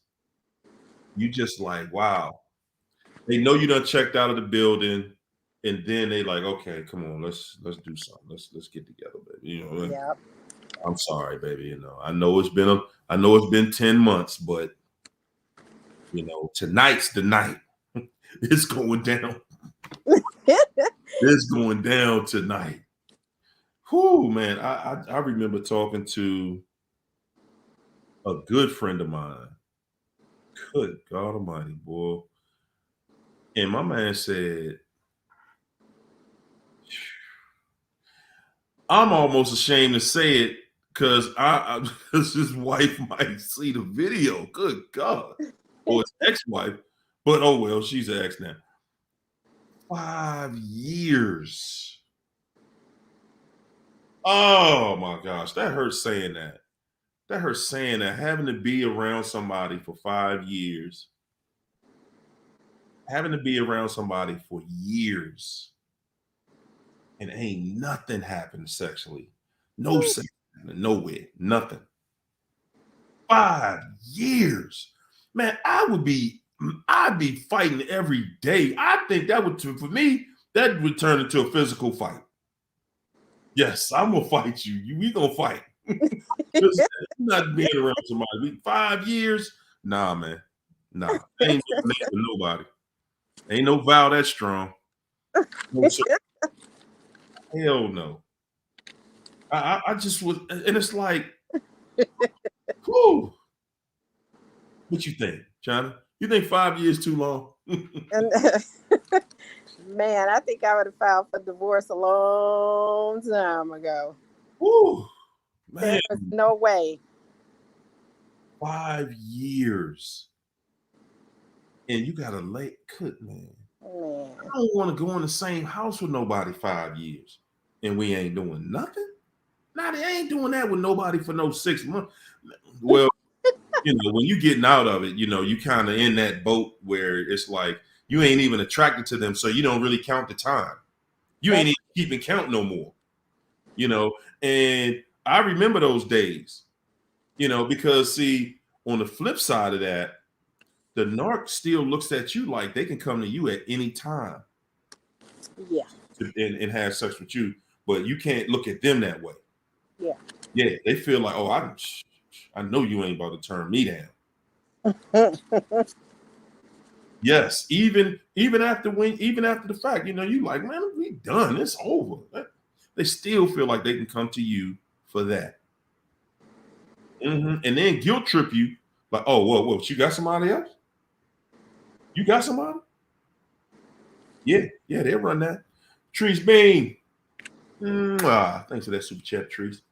you just like, wow, they know you done checked out of the building, and then they like, okay, come on, let's do something. Let's get together, baby. Yep. I'm sorry, baby. I know it's been 10 months, but tonight's the night. It's going down. It's going down tonight. Whew, man. I remember talking to a good friend of mine. Good God Almighty, boy. And my man said, I'm almost ashamed to say it because because his wife might see the video. Good God. Or his ex-wife. But oh well, she's an ex now. 5 years. Oh my gosh, that hurts saying that. That hurts saying that, having to be around somebody for 5 years, having to be around somebody for years, and ain't nothing happened sexually. No sex, nowhere, nothing. 5 years. Man, I'd be fighting every day. I think for me, that would turn into a physical fight. Yes, I'm gonna fight you. We gonna fight. Not being around somebody 5 years. Nah, man. Nah. Ain't doing that with nobody. Ain't no vow that strong. No, sir. Hell no. I just was, and it's like, whew. What you think, China? You think 5 years too long? And man, I think I would have filed for divorce a long time ago. Whew, There man, was no way. 5 years. And you got a late cook, man. Man. I don't want to go in the same house with nobody 5 years and we ain't doing nothing. Nah, they ain't doing that with nobody for no 6 months. Well, when you getting out of it, you kind of in that boat where it's like you ain't even attracted to them, so you don't really count the time. You ain't even keeping count no more. And I remember those days, because see, on the flip side of that, the narc still looks at you like they can come to you at any time. Yeah. And have sex with you, but you can't look at them that way. Yeah. Yeah, they feel like, oh, I know you ain't about to turn me down. Yes, even after the fact, you like, man, we done. It's over. They still feel like they can come to you for that. And then guilt trip you like, oh, whoa, you got somebody else? You got somebody? Yeah, they'll run that. Trees Bean. Thanks for that super chat, Trees.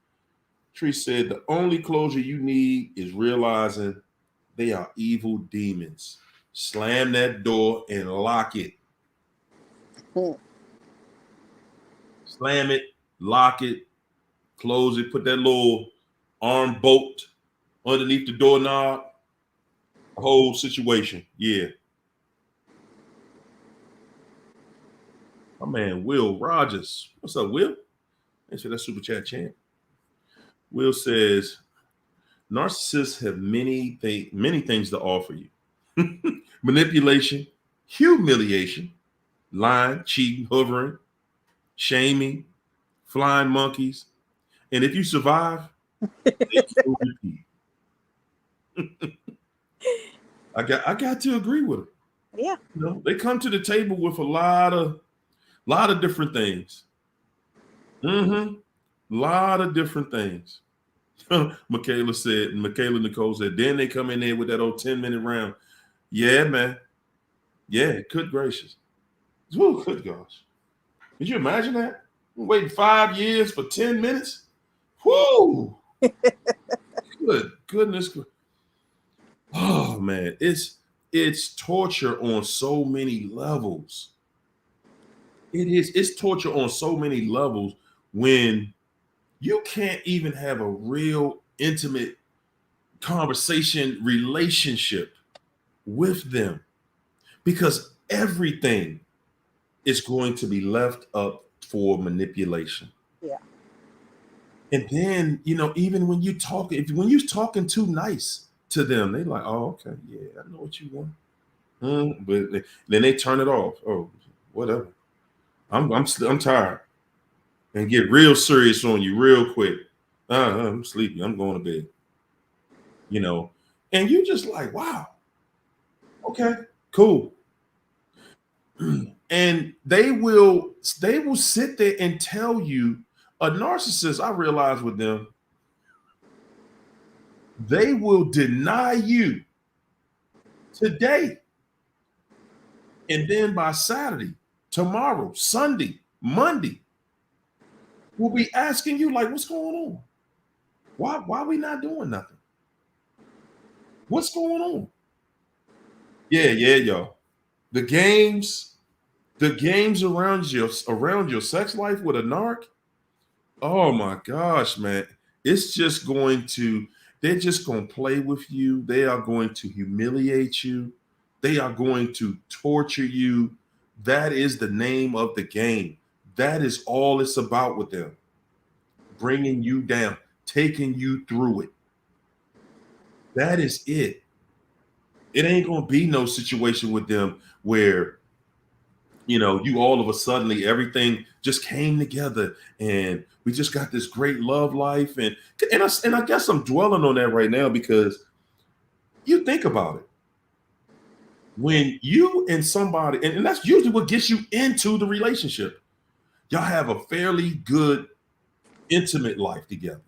Trees said the only closure you need is realizing they are evil demons. Slam that door and lock it. Slam it, lock it, close it, put that little arm bolt underneath the doorknob. The whole situation. Yeah. My man, Will Rogers. What's up, Will? Thanks for that super chat, champ. Will says, narcissists have many things to offer you. Manipulation, humiliation, lying, cheating, hovering, shaming, flying monkeys. And if you survive, they will repeat. I got to agree with them. Yeah. You know, they come to the table with a lot of different things. Mm-hmm. Lot of different things. Michaela Nicole said, then they come in there with that old 10-minute round. Yeah, man. Yeah, good gracious. Woo, good gosh. Could you imagine that? Waiting 5 years for 10 minutes? Whoo! Good goodness. Oh man, it's torture on so many levels. It's torture on so many levels when you can't even have a real intimate conversation relationship with them because everything is going to be left up for manipulation. Yeah. And then, even when you talk, when you're talking too nice to them, they like, oh, okay, yeah, I know what you want. But then they turn it off. Oh, whatever. I'm tired, and get real serious on you real quick. I'm sleepy. I'm going to bed. And you just like, wow, okay, cool. And they will sit there and tell you, a narcissist, I realize with them, they will deny you today. And then by Saturday, tomorrow, Sunday, Monday, we'll be asking you, like, what's going on? Why are we not doing nothing? What's going on? Yeah, y'all. The games, around your sex life with a narc. Oh my gosh, man. It's just they're just going to play with you. They are going to humiliate you. They are going to torture you. That is the name of the game. That is all it's about with them. Bringing you down, taking you through it. That is it. It ain't going to be no situation with them where you all of a suddenly everything just came together and we just got this great love life. And I guess I'm dwelling on that right now because you think about it. When you and somebody, and that's usually what gets you into the relationship, y'all have a fairly good intimate life together.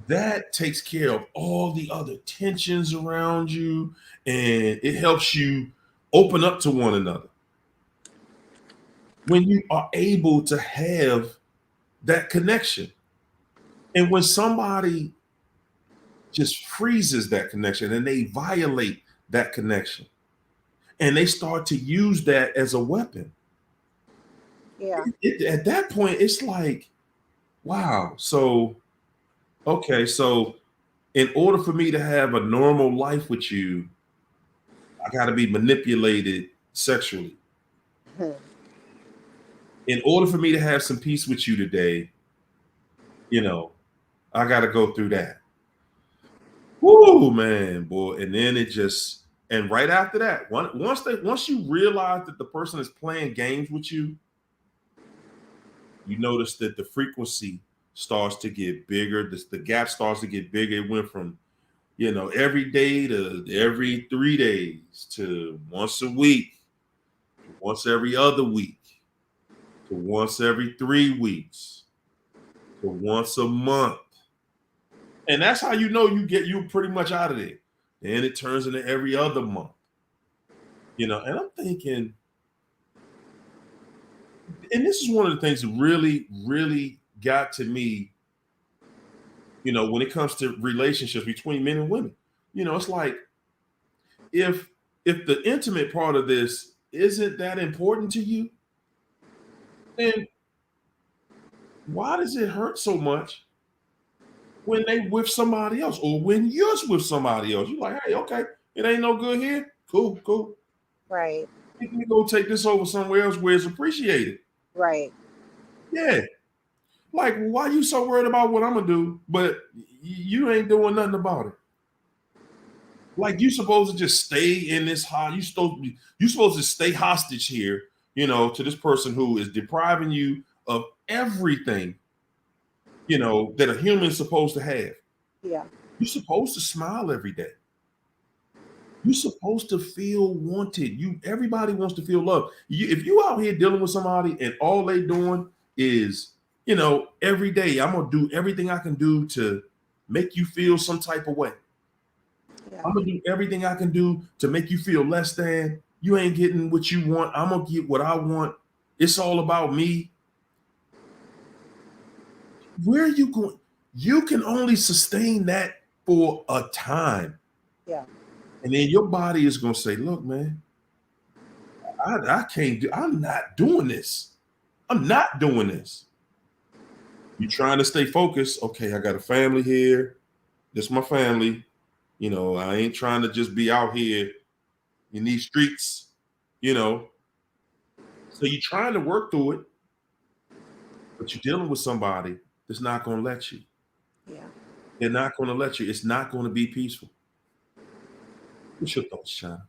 That takes care of all the other tensions around you, and it helps you open up to one another. When you are able to have that connection. And when somebody just freezes that connection and they violate that connection and they start to use that as a weapon, Yeah. at that point, it's like, wow. So, okay. So, in order for me to have a normal life with you, I got to be manipulated sexually. Hmm. In order for me to have some peace with you today, I got to go through that. Whoo, man, boy. And then and right after that, once you realize that the person is playing games with you, you notice that the frequency starts to get bigger. The gap starts to get bigger. It went from, every day to every 3 days to once a week, to once every other week, to once every 3 weeks, to once a month. And that's how you're pretty much out of there. Then it turns into every other month. And I'm thinking, and this is one of the things that really, really got to me, when it comes to relationships between men and women. It's like if the intimate part of this isn't that important to you, then why does it hurt so much when they with somebody else or when you're with somebody else? You're like, hey, okay, it ain't no good here. Cool. Right. Let me go take this over somewhere else where it's appreciated. Right. Yeah. Like, why you so worried about what I'm gonna do, but you ain't doing nothing about it? Like, you supposed to just stay in this high. You supposed to stay hostage here, to this person who is depriving you of everything, that a human's supposed to have. Yeah. You're supposed to smile every day. You're supposed to feel wanted. Everybody wants to feel loved. If you out here dealing with somebody and all they doing is, every day I'm gonna do everything I can do to make you feel some type of way. Yeah. I'm gonna do everything I can do to make you feel less than. You ain't getting what you want. I'm gonna get what I want. It's all about me. Where are you going? You can only sustain that for a time. Yeah. And then your body is gonna say, look, man, I can't do, I'm not doing this. I'm not doing this. You're trying to stay focused. Okay, I got a family here. This is my family. I ain't trying to just be out here in these streets, you know. So you're trying to work through it, but you're dealing with somebody that's not going to let you. Yeah. They're not going to let you. It's not going to be peaceful. What's your thoughts, Sean?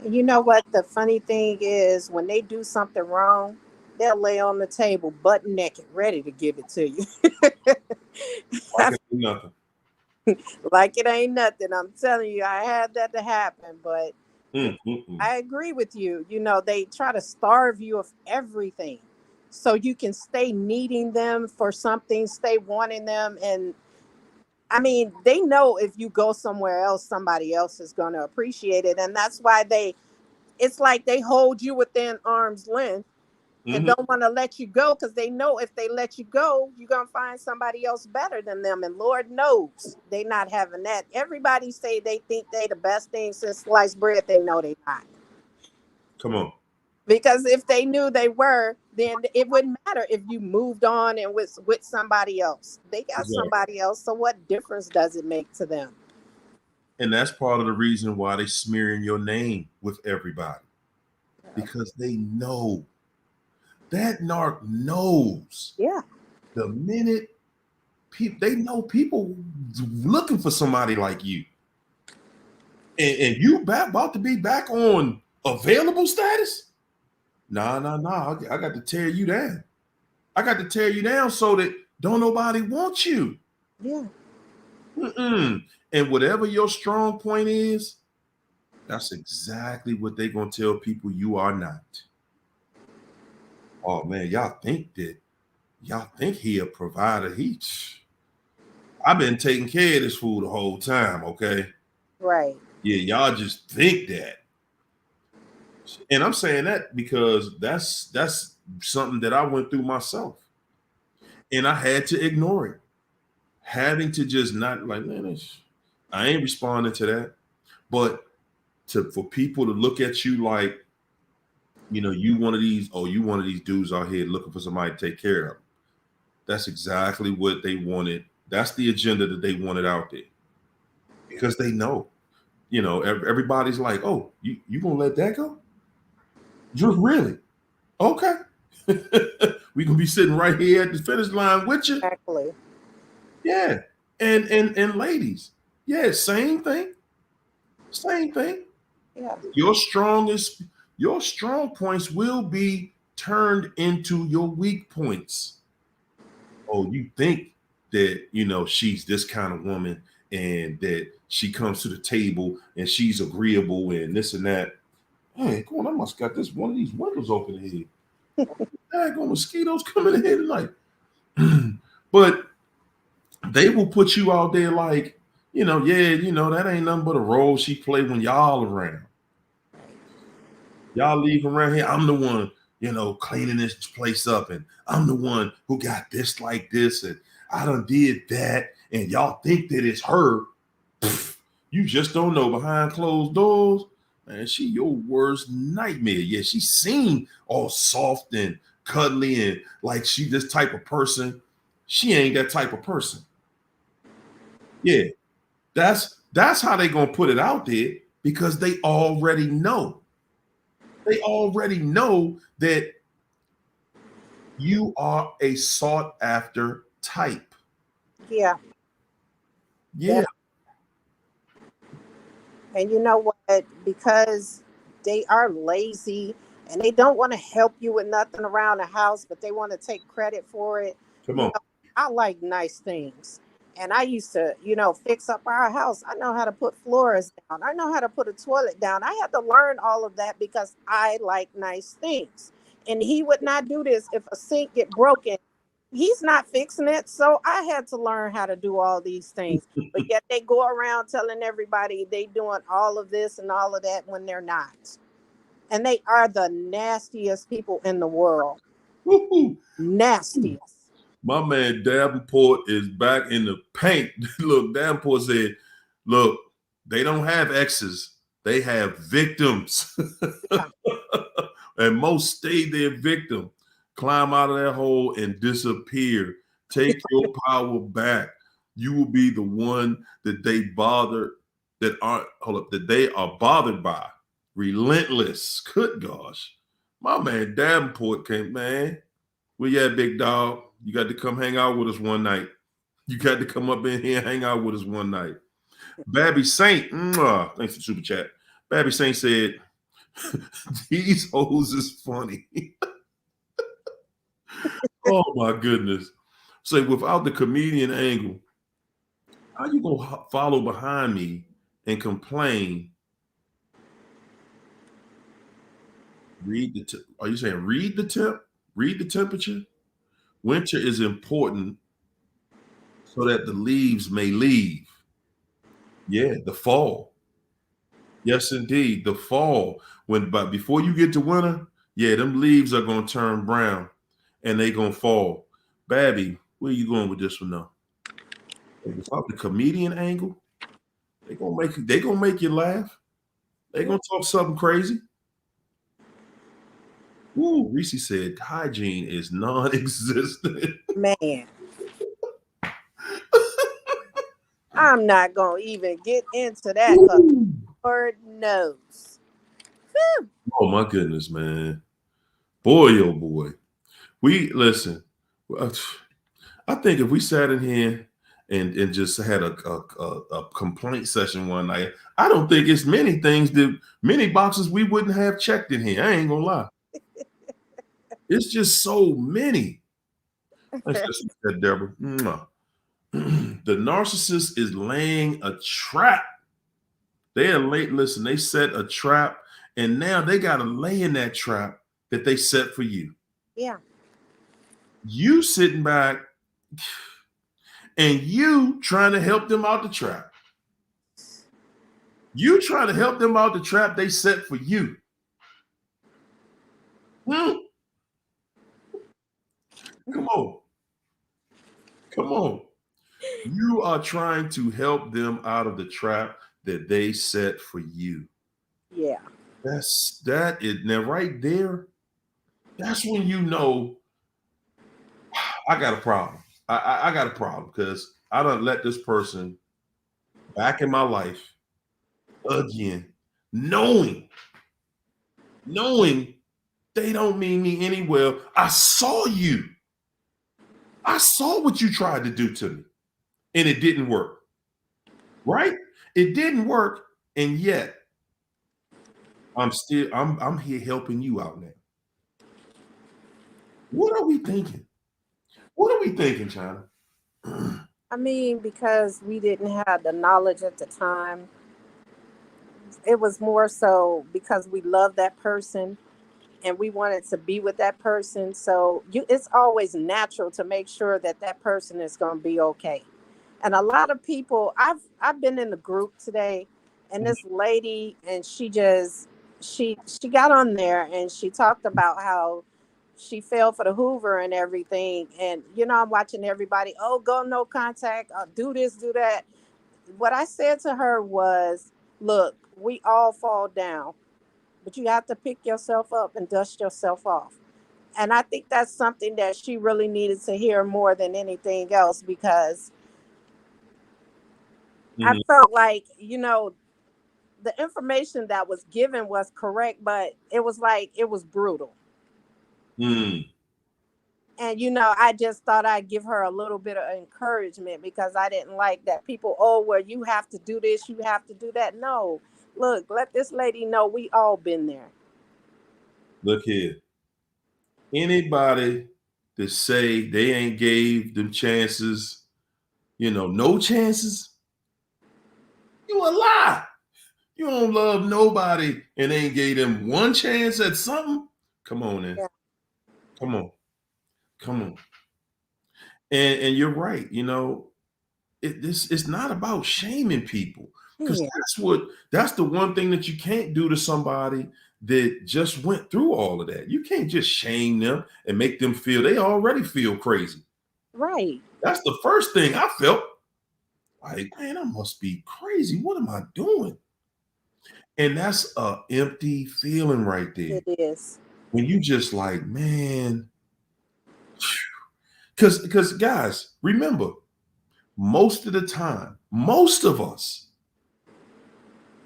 You know what? The funny thing is, when they do something wrong, they'll lay on the table butt naked, ready to give it to you. Like it's nothing. Like it ain't nothing. I'm telling you, I had that to happen. But you know, Mm. I agree with you. They try to starve you of everything so you can stay needing them for something, stay wanting them. And I mean, they know if you go somewhere else, somebody else is going to appreciate it. And that's why it's like they hold you within arm's length and Mm-hmm. don't want to let you go because they know if they let you go, you're going to find somebody else better than them. And Lord knows they not having that. Everybody say they think they the best thing since sliced bread. They know they not. Come on. Because if they knew they were, then it wouldn't matter if you moved on and was with somebody else. They got Exactly. somebody else. So what difference does it make to them? And that's part of the reason why they smearing your name with everybody. Because they know that narc knows Yeah. the minute they know people looking for somebody like you. And you about to be back on available status? Nah. I got to tear you down. I got to tear you down so that don't nobody want you. Yeah. Mm-mm. And whatever your strong point is, that's exactly what they're going to tell people you are not. Oh man, y'all think he a provider. I've been taking care of this fool the whole time, okay? Right. Yeah, y'all just think that. And I'm saying that because that's something that I went through myself. And I had to ignore it. Having to just not like, man, I ain't responding to that. But for people to look at you like, you one of these dudes out here looking for somebody to take care of them. That's exactly what they wanted. That's the agenda that they wanted out there. Because they know, everybody's like, oh, you gonna let that go? Just really? Okay. We gonna be sitting right here at the finish line with you. Exactly. Yeah. And ladies, yeah, same thing. Same thing. Yeah. Your your strong points will be turned into your weak points. Oh, you think that she's this kind of woman and that she comes to the table and she's agreeable and this and that. Hey, come on, I must got this one of these windows open here. Daggone mosquitoes coming in here tonight. But they will put you out there like, that ain't nothing but a role she played when y'all around. Y'all leave around here. I'm the one, cleaning this place up, and I'm the one who got this like this, and I done did that, and y'all think that it's her. Pfft, you just don't know behind closed doors. Man, she your worst nightmare. Yeah, she seemed all soft and cuddly and like she this type of person. She ain't that type of person. Yeah, that's how they gonna put it out there because they already know. They already know that you are a sought after type. Yeah. Yeah, And you know what? Because they are lazy and they don't want to help you with nothing around the house, but they want to take credit for it. come You on. know, I like nice things. And I used to, fix up our house. I know how to put floors down. I know how to put a toilet down. I had to learn all of that because I like nice things. And he would not do this if a sink get broken. He's not fixing it. So I had to learn how to do all these things. But yet they go around telling everybody they doing all of this and all of that when they're not. And they are the nastiest people in the world. Woo-hoo. Nastiest. My man Davenport is back in the paint. Look, Davenport said, look, they don't have exes. They have victims. Yeah. And most stay their victim. Climb out of that hole and disappear. Take your power back. You will be the one that they bother, that they are bothered by. Relentless. Good gosh. My man Davenport came, man. Well, yeah, big dog. You got to come hang out with us one night. You got to come up in here and hang out with us one night. Babby Saint, thanks for super chat. Babby Saint said, these hoes is funny. Oh my goodness. Say, without the comedian angle, how you gonna follow behind me and complain? Are you saying read the temp? Read the temperature? Winter is important so that the leaves may leave. Yeah, the fall. Yes, indeed. The fall. But before you get to winter, yeah, them leaves are gonna turn brown and they gonna fall. Babby, where you going with this one now? Without the comedian angle, they gonna make you laugh. They gonna talk something crazy. Ooh, Reese said hygiene is non-existent. Man. I'm not going to even get into that because Lord knows. Oh my goodness, man. Boy, oh boy. We listen. I think if we sat in here and just had a complaint session one night, I don't think it's many boxes we wouldn't have checked in here. I ain't gonna lie. It's just so many. Thanks, Deborah. The narcissist is laying a trap. They are late. Listen, they set a trap, and now they got to lay in that trap that they set for you. Yeah. You sitting back and you trying to help them out the trap. You trying to help them out the trap they set for you. Come on. Come on. You are trying to help them out of the trap that they set for you. Yeah. That is now right there. That's when you know I got a problem. I got a problem because I don't let this person back in my life again, knowing they don't mean me any well. I saw you. I saw what you tried to do to me, and it didn't work. Right? It didn't work, and yet I'm here helping you out now. What are we thinking? What are we thinking, China? I mean, because we didn't have the knowledge at the time. It was more so because we loved that person and we wanted to be with that person. So it's always natural to make sure that that person is going to be okay. And a lot of people, I've been in the group today, and this lady, and she got on there and she talked about how she fell for the Hoover and everything. And I'm watching everybody. Oh, go no contact. Do this, do that. What I said to her was, "Look, we all fall down, but you have to pick yourself up and dust yourself off." And I think that's something that she really needed to hear more than anything else because I Mm-hmm. felt like, the information that was given was correct, but it was like it was brutal. Mm. And I just thought I'd give her a little bit of encouragement because I didn't like that people, oh, well, you have to do this, you have to do that. No, look, let this lady know we all been there. Look here. Anybody that say they ain't gave them chances No chances. You a lie. You don't love nobody and ain't gave them one chance at something. Come on, then. Yeah. Come on. Come on. And you're right. It's not about shaming people, because Yeah. that's the one thing that you can't do to somebody that just went through all of that. You can't just shame them and make them feel they already feel crazy. Right. That's the first thing I felt. Like, man, I must be crazy. What am I doing? And that's a empty feeling right there. It is. When you just like, man, because guys, remember, most of the time, most of us,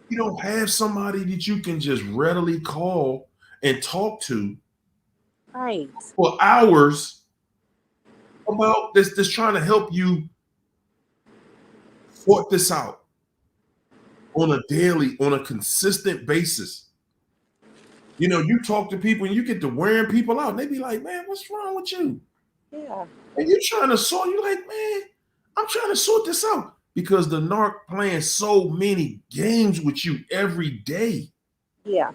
you don't have somebody that you can just readily call and talk to Right. for hours about this trying to help you sort this out on a daily, on a consistent basis. You talk to people and you get to wearing people out, and they be like, man, what's wrong with you? Yeah. And you're trying to sort, you're like, man, I'm trying to sort this out, because the narc playing so many games with you every day. Yeah.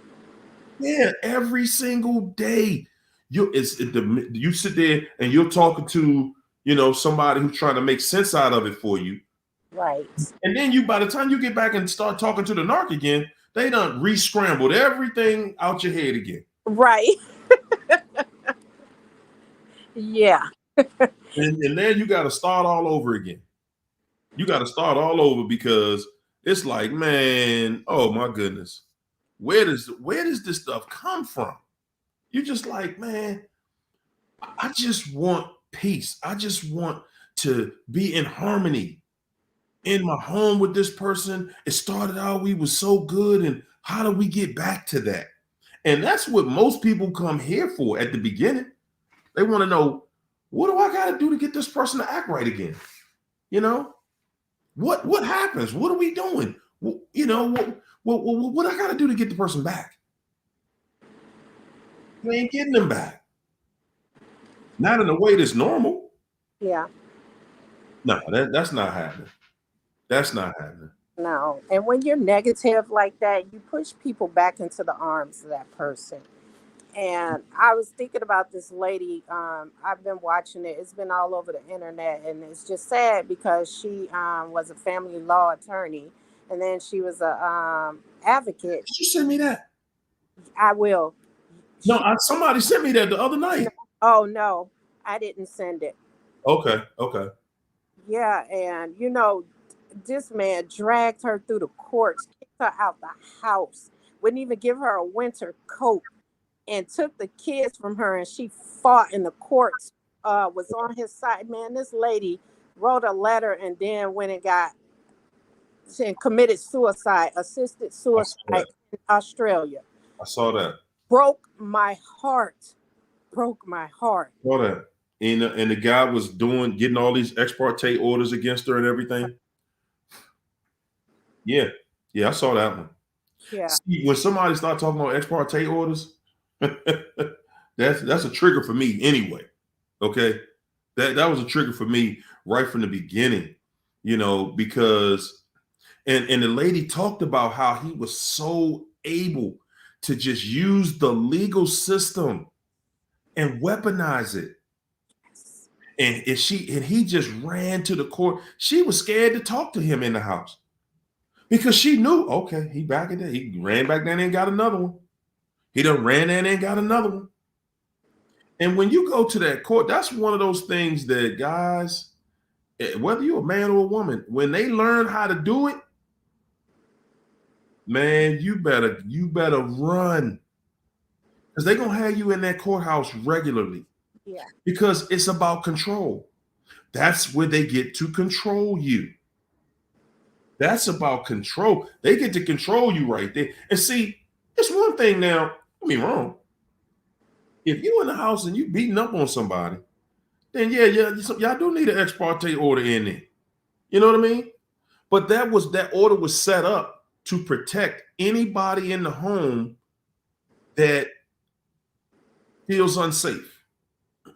Yeah, every single day. You sit there and you're talking to, somebody who's trying to make sense out of it for you. Right. And then by the time you get back and start talking to the narc again, they done re-scrambled everything out your head again. Right. Yeah. And then you got to start all over again. You got to start all over, because it's like, man, oh my goodness, where does this stuff come from? You're just like, man, I just want peace. I just want to be in harmony in my home with this person. It started out, we were so good, and how do we get back to that? And that's what most people come here for at the beginning. They want to know, what do I got to do to get this person to act right again? What happens? What are we doing? What I got to do to get the person back? You ain't getting them back. Not in a way that's normal. Yeah. No, that's not happening. That's not happening. No. And when you're negative like that, you push people back into the arms of that person. And I was thinking about this lady. I've been watching it. It's been all over the internet, and it's just sad because she was a family law attorney, and then she was a advocate. Did you send me that? I will. No, She. somebody sent me that the other No, night. oh no, I didn't send it. Okay, okay. Yeah, and this man dragged her through the courts, kicked her out the house, wouldn't even give her a winter coat, and took the kids from her, and she fought in the courts, was on his side. Man, this lady wrote a letter and then went and got and committed suicide, assisted I saw suicide that. in Australia. I saw that. Broke my heart. Broke my heart. I saw that. And the guy was getting all these ex parte orders against her and everything. Yeah. Yeah, I saw that one. Yeah. See, when somebody start talking about ex parte orders, that's a trigger for me anyway. Okay. That was a trigger for me right from the beginning, because and the lady talked about how he was so able to just use the legal system and weaponize it. And he just ran to the court. She was scared to talk to him in the house, because she knew, okay, he back in there. He ran back there and got another one. He done ran there and got another one. And when you go to that court, that's one of those things that guys, whether you're a man or a woman, when they learn how to do it, man, you better run, because they're gonna have you in that courthouse regularly, Yeah. because it's about control. That's where they get to control you. That's about control. They get to control you right there. And see, it's one thing now, don't get me wrong. If you in the house and you beating up on somebody, then yeah, y'all do need an ex parte order in there. You know what I mean? But that order was set up to protect anybody in the home that feels unsafe.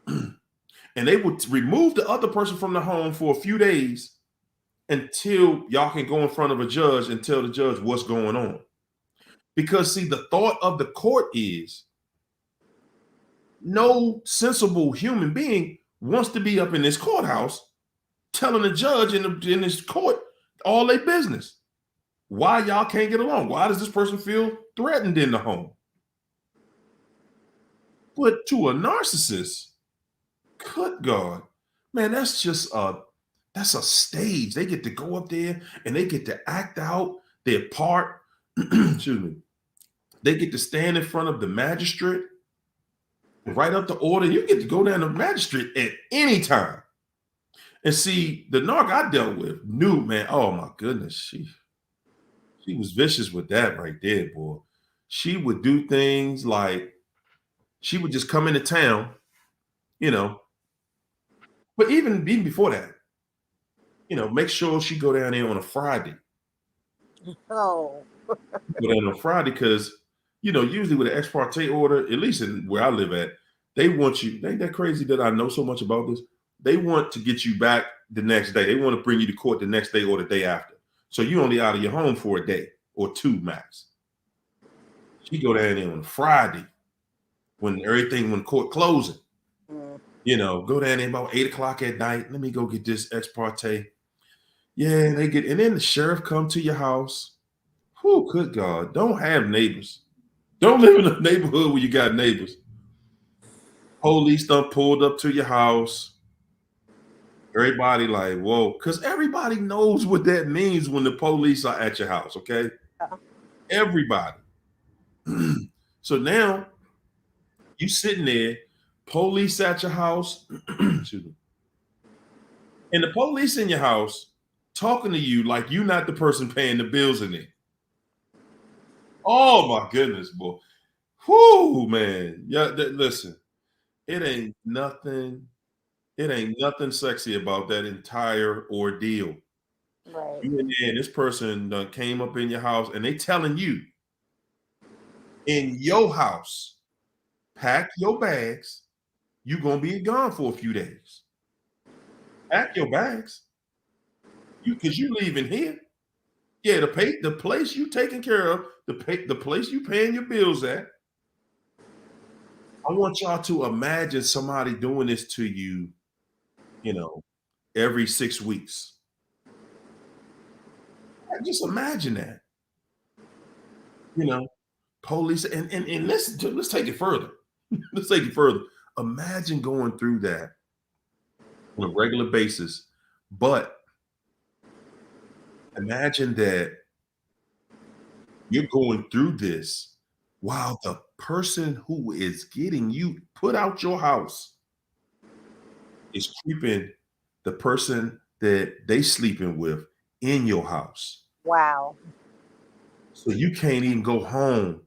And they would remove the other person from the home for a few days until y'all can go in front of a judge and tell the judge what's going on. Because see, the thought of the court is no sensible human being wants to be up in this courthouse telling the judge in this court all their business. Why y'all can't get along? Why does this person feel threatened in the home? But to a narcissist, good God, man, that's a stage. They get to go up there and they get to act out their part. Excuse me. They get to stand in front of the magistrate, write up the order. You get to go down to the magistrate at any time. And see, the narc I dealt with knew, man, oh my goodness, she was vicious with that right there, boy. She would do things like she would just come into town, you know, but even before that, you know, make sure she go down there on a Friday. Oh. Go down on a Friday because, you know, usually with an ex parte order, at least in where I live at, they want you, ain't that crazy that I know so much about this? They want to get you back the next day. They want to bring you to court the next day or the day after. So you only out of your home for a day or two max. She go down there on a Friday when court closing. You know, go down there about 8 o'clock at night. Let me go get this ex parte. Yeah, and then the sheriff come to your house. Whew, good God. Don't have neighbors. Don't live in a neighborhood where you got neighbors. Police done pulled up to your house. Everybody like, whoa, because everybody knows what that means when the police are at your house, okay? Everybody. So now you sitting there, police at your house, excuse me, and the police in your house talking to you like you're not the person paying the bills in there. Oh my goodness, boy. Whoo, man. Yeah, listen, it ain't nothing sexy about that entire ordeal. Right. You in there, and this person came up in your house and they telling you in your house, pack your bags, you're gonna be gone for a few days. Pack your bags. Because you leaving here. Yeah, the place you taking care of, the place you paying your bills at. I want y'all to imagine somebody doing this to you, you know, every 6 weeks. Just imagine that. You know, police and let's take it further. Let's take it further. Imagine going through that on a regular basis, but imagine that you're going through this while the person who is getting you put out your house is keeping the person that they sleeping with in your house. Wow. So you can't even go home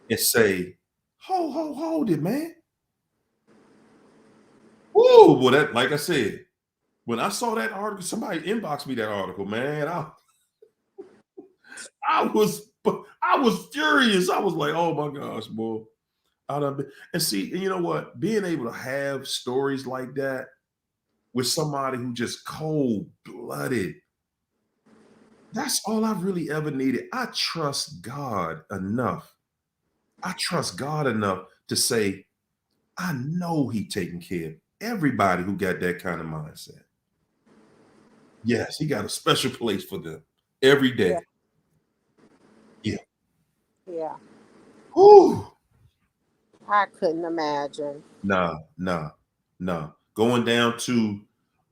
and say, hold it, man. Whoa, well, that, like I said, when I saw that article, somebody inboxed me that article, man. I was furious. I was like, oh my gosh, boy. And see, and you know what? Being able to have stories like that with somebody who just cold-blooded, that's all I've really ever needed. I trust God enough. I trust God enough to say, I know He taking care of everybody who got that kind of mindset. Yes, He got a special place for them every day. Yeah. Yeah. Whew. I couldn't imagine. Nah. Going down to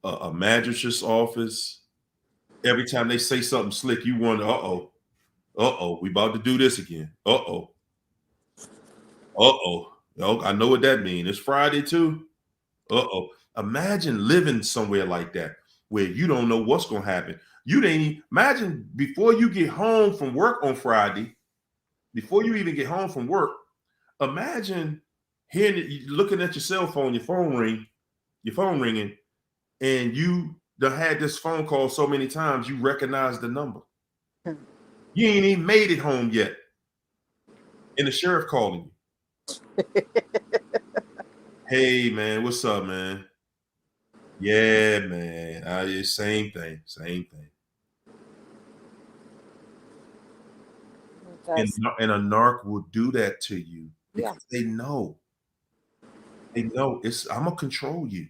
a magistrate's office, every time they say something slick, you wonder, we about to do this again. I know what that means. It's Friday too. Imagine living somewhere like that where you don't know what's going to happen. You didn't even, imagine before you get home from work on Friday, before you even get home from work, imagine looking at your phone ringing, and you done had this phone call so many times you recognize the number. You ain't even made it home yet, and the sheriff calling you. Hey man, what's up, man? Yeah, man. Same thing. Same thing. Just And a narc will do that to you yeah, because they know. They know I'm gonna control you.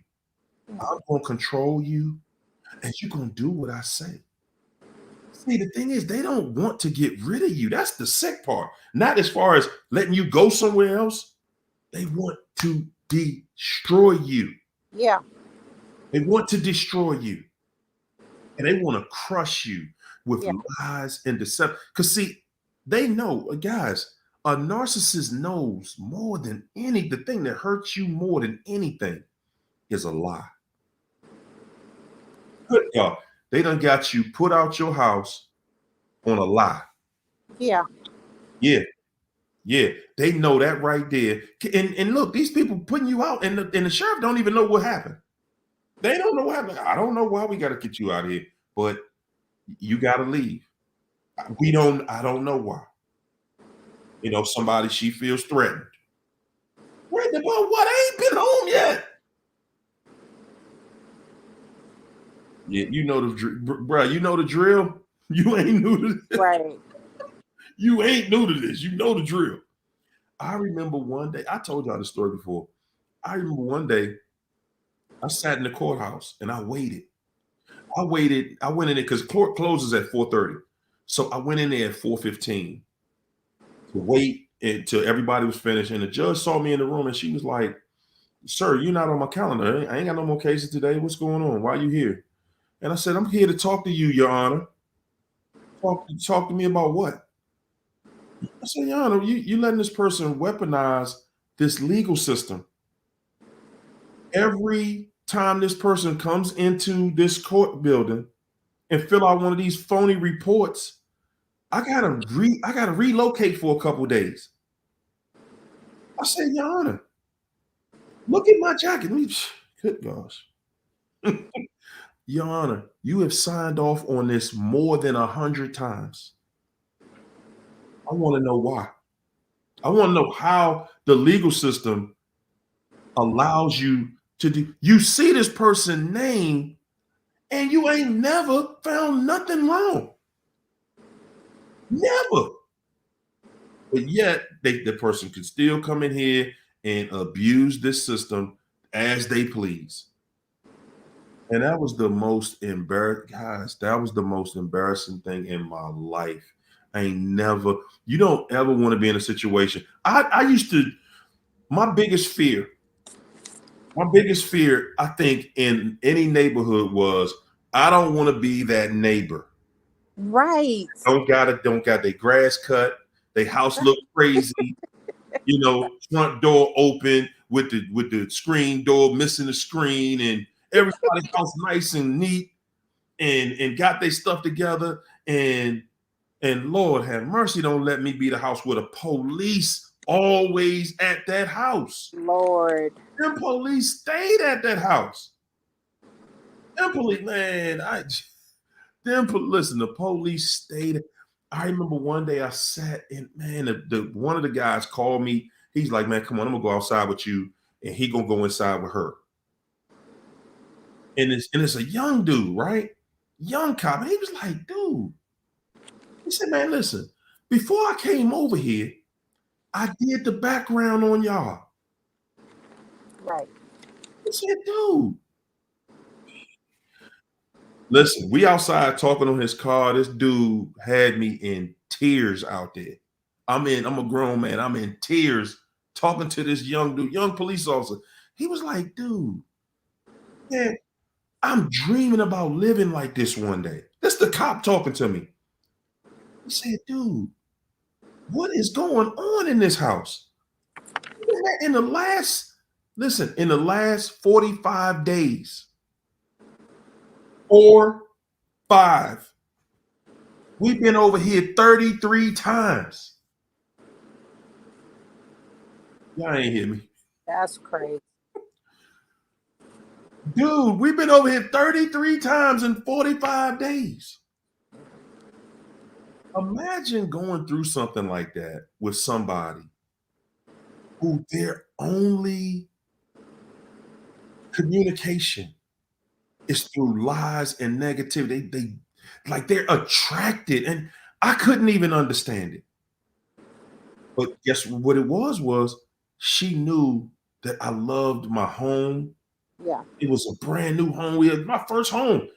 I'm gonna control you, and you're gonna do what I say. See, the thing is, they don't want to get rid of you. That's the sick part. Not as far as letting you go somewhere else. They want to destroy you. yeah, They want to destroy you. And they want to crush you with yeah, lies and deception. Because see, they know, guys, a narcissist knows more than the thing that hurts you more than anything is a lie. Good God. They done got you put out your house on a lie. yeah. Yeah, yeah. They know that right there. And look, these people putting you out, and the sheriff don't even know what happened. They don't know what happened. I don't know why we got to get you out of here, but you got to leave. I don't know why. Somebody she feels threatened. Wait, but what? I ain't been home yet. Yeah, you know bro. You know the drill. You ain't new to this. Right. You ain't new to this. You know the drill. I remember one day. I told y'all the story before. I remember one day I sat in the courthouse and I waited. I waited. I went in there because court closes at 4:30, so I went in there at 4:15 to wait until everybody was finished. And the judge saw me in the room and she was like, "Sir, you're not on my calendar. I ain't got no more cases today. What's going on? Why are you here?" And I said, "I'm here to talk to you, Your Honor. Talk to me about what?" I said, "Your Honor, you letting this person weaponize this legal system. Every time this person comes into this court building and fill out one of these phony reports, I gotta relocate for a couple of days." I said, "Your Honor, look at my jacket." Good gosh. Your Honor, you have signed off on this more than 100 times. I want to know why. I want to know how the legal system allows you to do. You see this person's name and you ain't never found nothing wrong. Never. But yet the person can still come in here and abuse this system as they please. And that was the most guys, that was the most embarrassing thing in my life. I ain't never, you don't ever want to be in a situation. I used to, my biggest fear, I think, in any neighborhood was I don't want to be that neighbor. Right. Don't got their grass cut, their house look crazy, front door open with the screen door missing the screen, and everybody's house nice and neat and got their stuff together, and Lord have mercy, don't let me be the house with a police always at that house. Lord. Them police stayed at that house. Them police, man, listen, the police stayed. I remember one day I sat and man, one of the guys called me. He's like, "Man, come on, I'm gonna go outside with you," and he gonna go inside with her. And it's a young dude, right? Young cop. And he was like, "Dude," he said, "Man, listen, before I came over here, I did the background on y'all." Right. I said, "Dude, listen, we outside talking on his car. This dude had me in tears out there. I'm a grown man. I'm in tears talking to this young dude, young police officer. He was like, dude, man, I'm dreaming about living like this one day." That's the cop talking to me. He said, "Dude, what is going on in this house?" In the last, listen, in the last 45 days, 4, 5, we've been over here 33 times. Y'all ain't hear me. That's crazy. Dude, we've been over here 33 times in 45 days. Imagine going through something like that with somebody who their only communication It's through lies and negativity. They like they're attracted, and I couldn't even understand it. But guess what it was she knew that I loved my home. Yeah. It was a brand new home. We had my first home.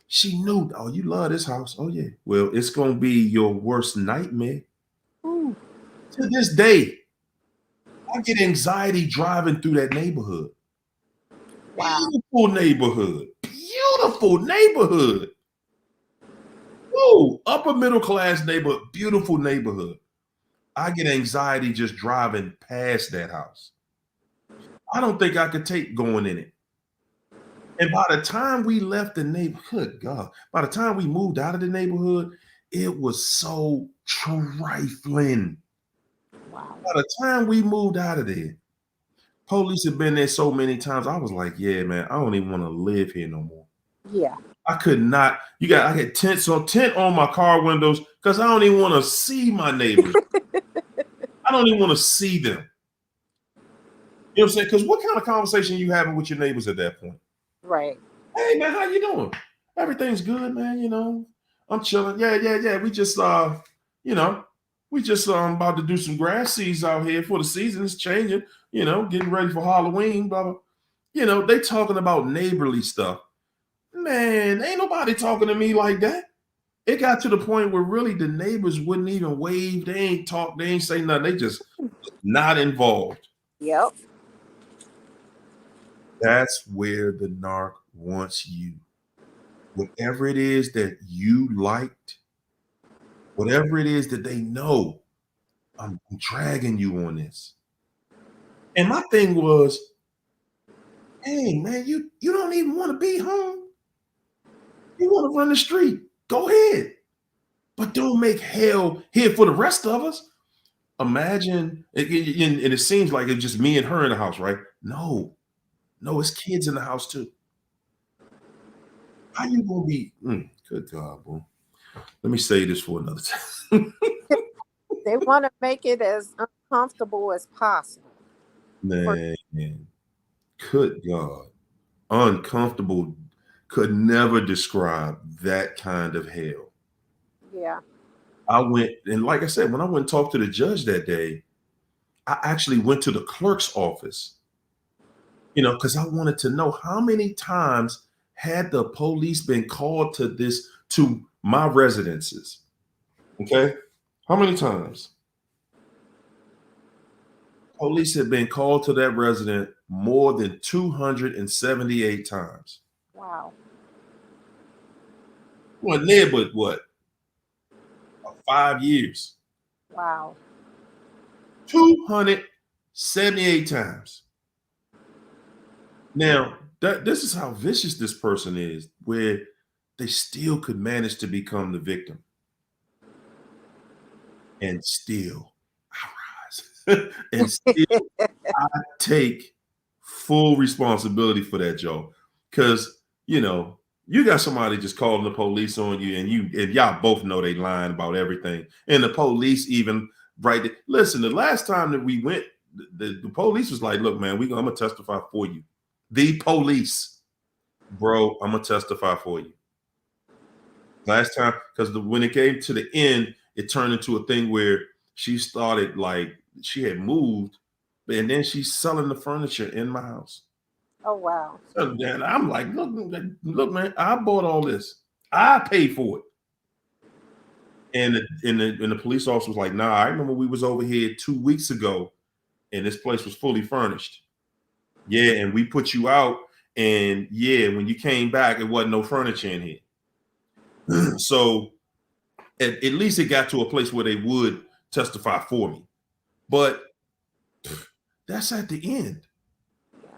She knew, oh, you love this house. Oh, yeah. Well, it's gonna be your worst nightmare. Ooh, To this day, I get anxiety driving through that neighborhood. wow. Beautiful neighborhood. Beautiful neighborhood. Whoa, upper middle class neighborhood, beautiful neighborhood. I get anxiety just driving past that house. I don't think I could take going in it. And by the time we left the neighborhood, God, by the time we moved out of the neighborhood, it was so trifling. Wow. By the time we moved out of there, police had been there so many times. I was like, yeah, man, I don't even want to live here no more. Yeah. I could not. I had tent on my car windows because I don't even want to see my neighbors. I don't even want to see them. You know what I'm saying? Because what kind of conversation you having with your neighbors at that point? Right. Hey man, how you doing? Everything's good, man. I'm chilling. Yeah. We just you know, we just about to do some grass seeds out here for the season. It's changing, getting ready for Halloween, blah blah. They talking about neighborly stuff. Man, ain't nobody talking to me like that. It got to the point where really the neighbors wouldn't even wave. They ain't talk, they ain't say nothing. They just not involved. Yep. That's where the narc wants you. Whatever it is that you liked, whatever it is that they know, I'm dragging you on this. And my thing was, hey man, you don't even want to be home. You want to run the street. Go ahead. But don't make hell here for the rest of us. Imagine, and it seems like it's just me and her in the house, right? No, it's kids in the house too. How you gonna be? Good God, boy. Let me say this for another time. They want to make it as uncomfortable as possible. For Man, good God. Uncomfortable could never describe that kind of hell. yeah. I went, and like I said, when I went and talked to the judge that day, I actually went to the clerk's office, because I wanted to know how many times had the police been called to my residences. Okay. How many times? Police had been called to that resident more than 278 times. Wow. Wasn't there but what? 5 years. Wow. 278 times. Now, this is how vicious this person is, where they still could manage to become the victim and still I rise and still I take full responsibility for that, Joe. Because, you got somebody just calling the police on you, and y'all both know they lying about everything. And the police even right there. Listen, the last time that we went, the police was like, look, man, I'm gonna testify for you. The police, bro, I'm gonna testify for you. Last time, because when it came to the end, it turned into a thing where she started like she had moved, and then she's selling the furniture in my house. Oh, wow. So then I'm like, look, man, I bought all this. I paid for it. And the police officer was like, nah, I remember we was over here 2 weeks ago and this place was fully furnished. Yeah, and we put you out, and yeah, when you came back, it wasn't no furniture in here. So at least it got to a place where they would testify for me. But that's at the end. Yeah.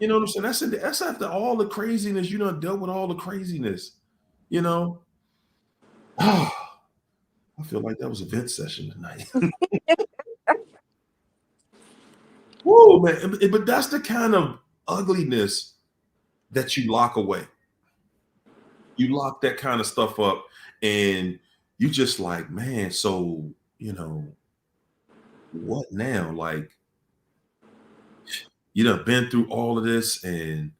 You know what I'm saying? That's after all the craziness. You done dealt with all the craziness. You know, I feel like that was a vent session tonight. Whoa, man! But that's the kind of ugliness that you lock away. You lock that kind of stuff up, and you just like, man. So what now? Like, you done been through all of this, and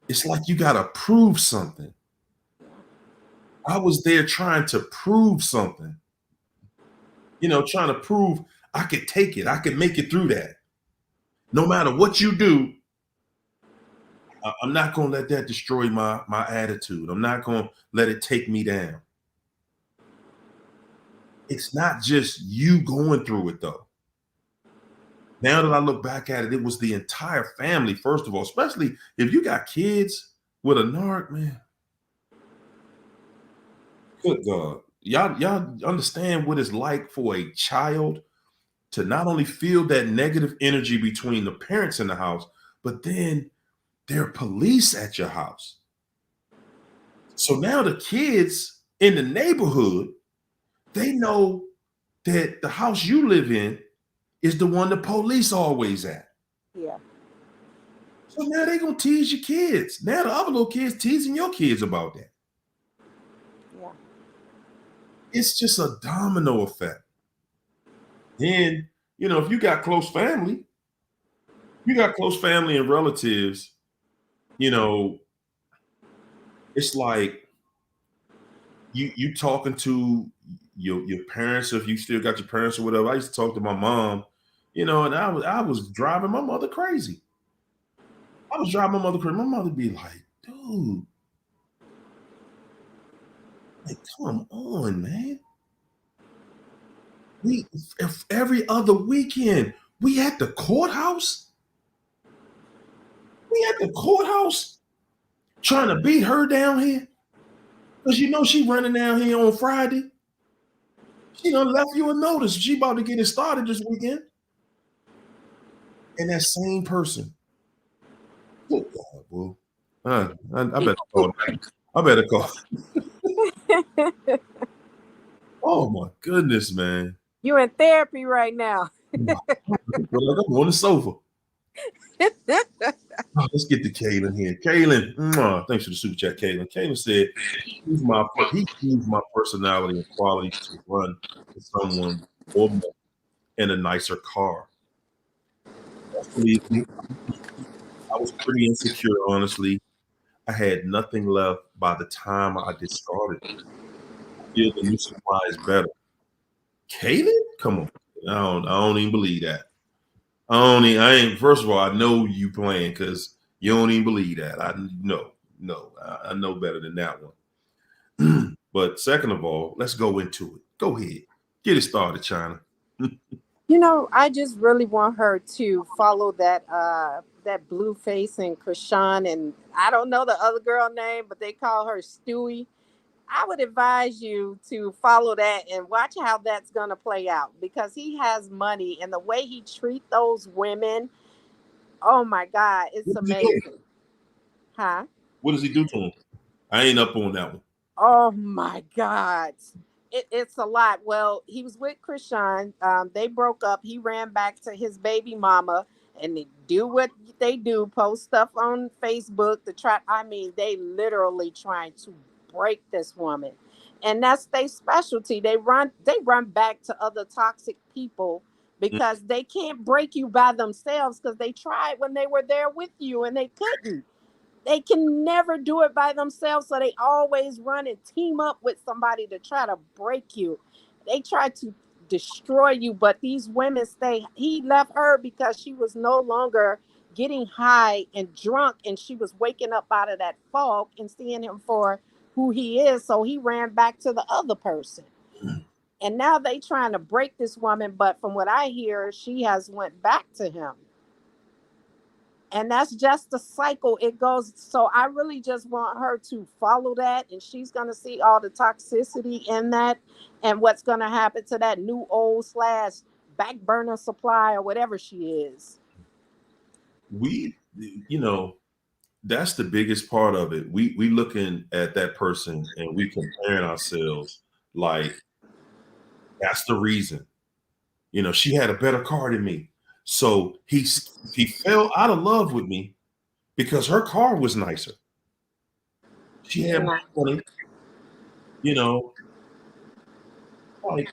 It's like you got to prove something. I was there trying to prove something, trying to prove I could take it. I could make it through that. No matter what you do, I'm not going to let that destroy my attitude. I'm not going to let it take me down. It's not just you going through it, though. Now that I look back at it, it was the entire family, first of all, especially if you got kids with a narc, man. Good God. Y'all understand what it's like for a child to not only feel that negative energy between the parents in the house, but then there are police at your house. So now the kids in the neighborhood, they know that the house you live in is the one the police always at. Yeah. So now they're going to tease your kids. Now the other little kids teasing your kids about that. Yeah. It's just a domino effect. Then, if you got close family and relatives, it's like you talking to your parents, if you still got your parents or whatever. I used to talk to my mom, and I was driving my mother crazy. My mother would be like, dude, like, come on, man. If every other weekend we at the courthouse. Trying to beat her down here. Because she running down here on Friday. She done left you a notice. She about to get it started this weekend. And that same person. Good God, boo. I better call. I better call. Oh my goodness, man. You in therapy right now. I'm on the sofa. Let's get to Kaylin here. Kaylin, thanks for the super chat, Kaylin. Kaylin said he used my personality and qualities to run to someone or more in a nicer car. Believe me, I was pretty insecure, honestly. I had nothing left by the time I started. I feel the new supply is better. Kaylin? Come on. I don't even believe that. I ain't, first of all, I know you playing because you don't even believe that. I know better than that one. But second of all, let's go into it. Go ahead. Get it started, China. I just really want her to follow that Blueface and Krishan, and I don't know the other girl name, but they call her Stewie. I would advise you to follow that and watch how that's going to play out, because he has money and the way he treats those women. Oh my God, it's amazing. Huh? What does he do to him? I ain't up on that one. Oh my God. It's a lot. Well, he was with Krishan. They broke up. He ran back to his baby mama, and they do what they do, post stuff on Facebook to try. I mean, they literally trying to break this woman. And that's their specialty. They run back to other toxic people because they can't break you by themselves, because they tried when they were there with you and they couldn't. They can never do it by themselves, so they always run and team up with somebody to try to break you. They try to destroy you, but these women stay. He left her because she was no longer getting high and drunk, and she was waking up out of that fog and seeing him for who he is, so he ran back to the other person. And now they trying to break this woman, but from what I hear, she has went back to him. And that's just the cycle it goes. So I really just want her to follow that, and she's going to see all the toxicity in that and what's going to happen to that new old slash back burner supply or whatever she is. That's the biggest part of it. We looking at that person and we comparing ourselves like that's the reason. She had a better car than me. So he fell out of love with me because her car was nicer. She had more money, like,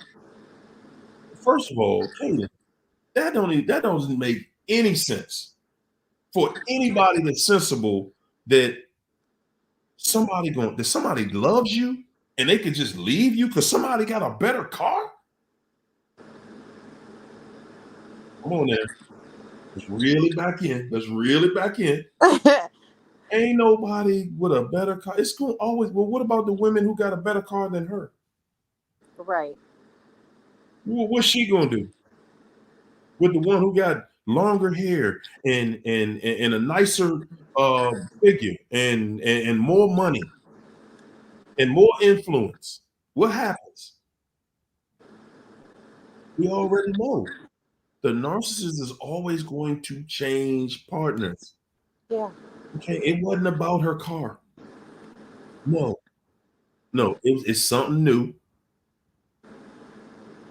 first of all, Kaylin, that doesn't make any sense for anybody that's sensible that somebody loves you and they could just leave you because somebody got a better car? Come on now. Let's reel it back in. Let's reel it back in. Ain't nobody with a better car. It's going to always, well, what about the women who got a better car than her? Right. What's she going to do with the one who got longer hair and a nicer figure and more money and more influence? What happens? We already know. The narcissist is always going to change partners. Yeah. Okay, it wasn't about her car. No, no, it's something new.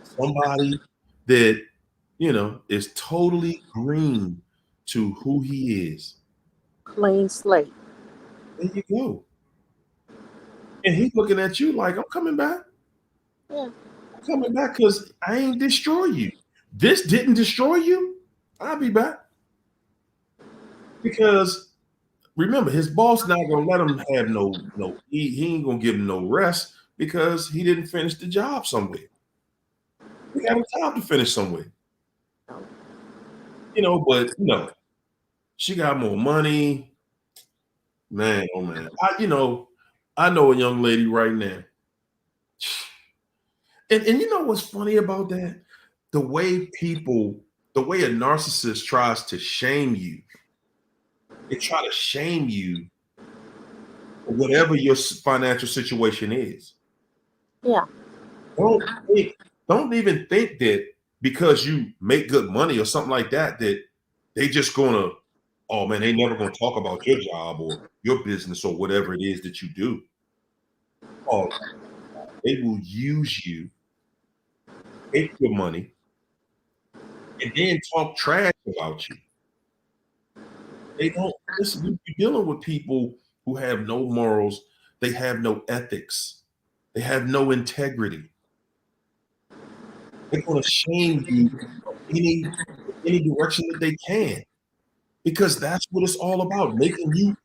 Somebody that is totally green to who he is. Clean slate. There you go. And he's looking at you like, I'm coming back. Yeah. I'm coming back because I ain't destroy you. This didn't destroy you. I'll be back. Because remember, his boss not gonna let him have he ain't gonna give him no rest because he didn't finish the job somewhere. He got a job to finish somewhere. But she got more money. Man, oh man. I know a young lady right now. And you know what's funny about that? The way a narcissist tries to shame you. They try to shame you for whatever your financial situation is. Yeah. Don't even think that because you make good money or something like that they just gonna, oh man, they never gonna talk about your job or your business or whatever it is that you do. Oh, they will use you, take your money, and then talk trash about you. They don't listen. You're dealing with people who have no morals, they have no ethics, they have no integrity. They're gonna shame you any direction that they can. Because that's what it's all about. Making you,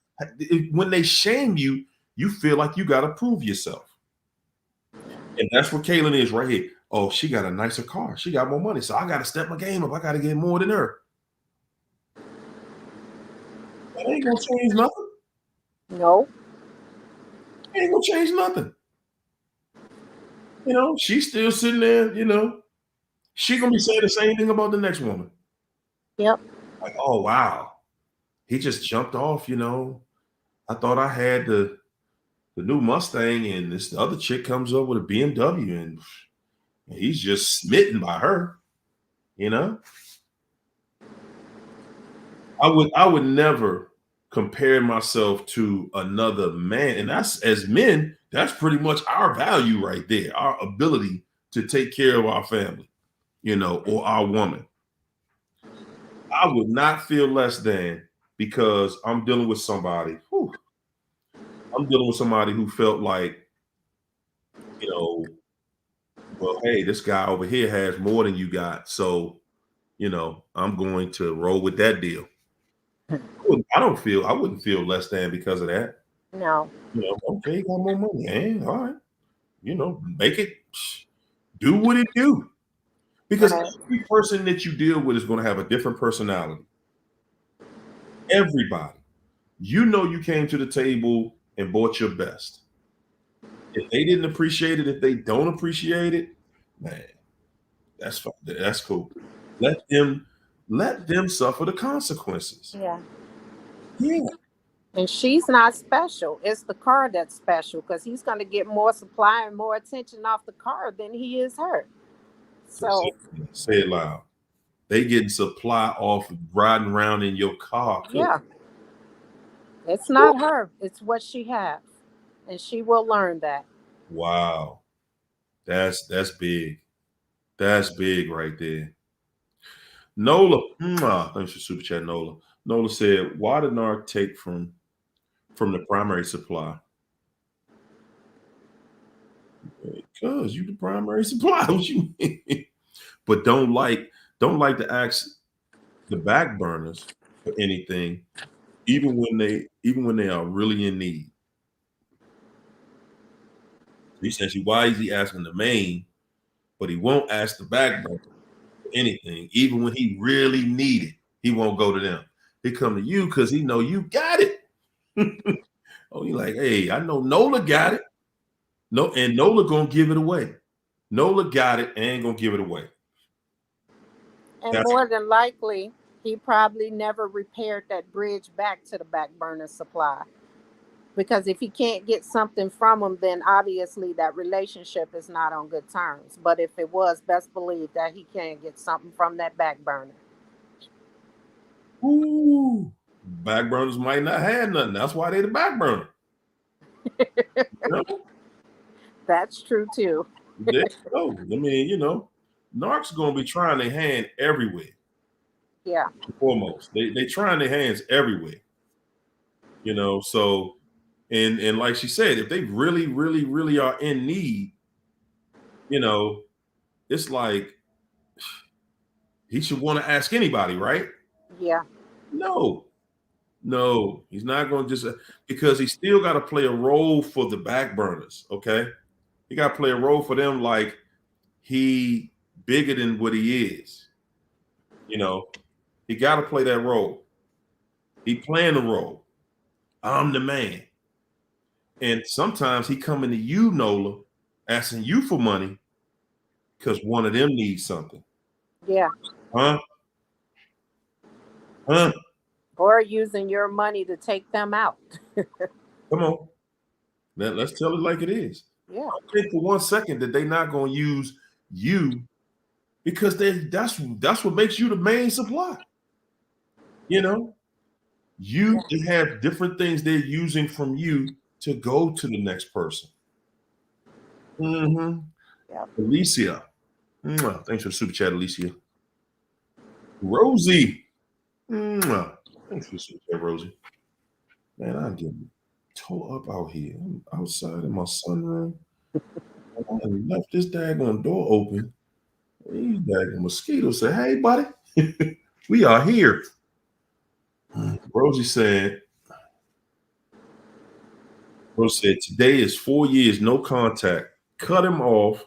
when they shame you, you feel like you got to prove yourself. And that's what Kaylin is right here. Oh, she got a nicer car. She got more money. So I got to step my game up. I got to get more than her. That ain't going to change nothing. No. It ain't going to change nothing. She's still sitting there, she going to be saying the same thing about the next woman. Yep. Like, oh, wow. He just jumped off, I thought I had the new Mustang and this other chick comes up with a BMW and he's just smitten by her, I would never compare myself to another man. And that's, as men, that's pretty much our value right there, our ability to take care of our family, or our woman. I would not feel less than because I'm dealing with somebody. I'm dealing with somebody who felt like, well, hey, this guy over here has more than you got. So, I'm going to roll with that deal. I wouldn't feel less than because of that. No. Okay, you got more money. All right. Make it do what it do. Because Right. every person that you deal with is going to have a different personality. Everybody. You came to the table and bought your best. If they didn't appreciate it, if they don't appreciate it, man, that's fine. That's cool. Let them suffer the consequences. Yeah. Yeah. And she's not special. It's the car that's special because he's going to get more supply and more attention off the car than he is her. So, Say it loud. They getting supply off riding around in your car. yeah, it's not her. It's what she has. And she will learn that. Wow. That's big. That's big right there. Nola. Thanks for super chat, Nola. Nola said, why did NARC take from the primary supply? Because you the primary supply. What you mean? But don't like to ask the back burners for anything, even when they are really in need. Essentially, why is he asking the main, but he won't ask the backbone for anything, even when he really need it. He won't go to them. He come to you because he know you got it. Oh, you like, hey, I know Nola got it. No, and Nola gonna give it away. Nola got it and ain't gonna give it away. And That's more than likely, he probably never repaired that bridge back to the back burner supply. Because if he can't get something from him, then obviously that relationship is not on good terms. But if it was, best believe that he can get something from that back burner. ooh, back burners might not have nothing. That's why they the back burner. You know? That's true too. There you go. I mean, Narcs gonna be trying their hand everywhere. Yeah. Foremost, they trying their hands everywhere. So and like she said, if they really, really, really are in need, it's like he should want to ask anybody, right? Yeah. No, no, he's not going to just because he still got to play a role for the back burners. Okay, he got to play a role for them, like he bigger than what he is. He got to play that role. He playing the role. I'm the man, and sometimes he coming to you, Nola, asking you for money because one of them needs something. Yeah. Huh? Huh? Or using your money to take them out. Come on. Let's tell it like it is. Yeah. I think for 1 second that they're not going to use you because that's what makes you the main supply. You Yeah. have different things they're using from you to go to the next person. Mm-hmm. Yeah. Alicia. Thanks for the super chat, Alicia. Rosie. Thanks for the super chat, Rosie. Man, I'm getting tore up out here. I'm outside in my sunroom. I left this daggone door open. These daggone mosquitoes say, hey, buddy, we are here. Rosie said, today is 4 years, no contact. Cut him off.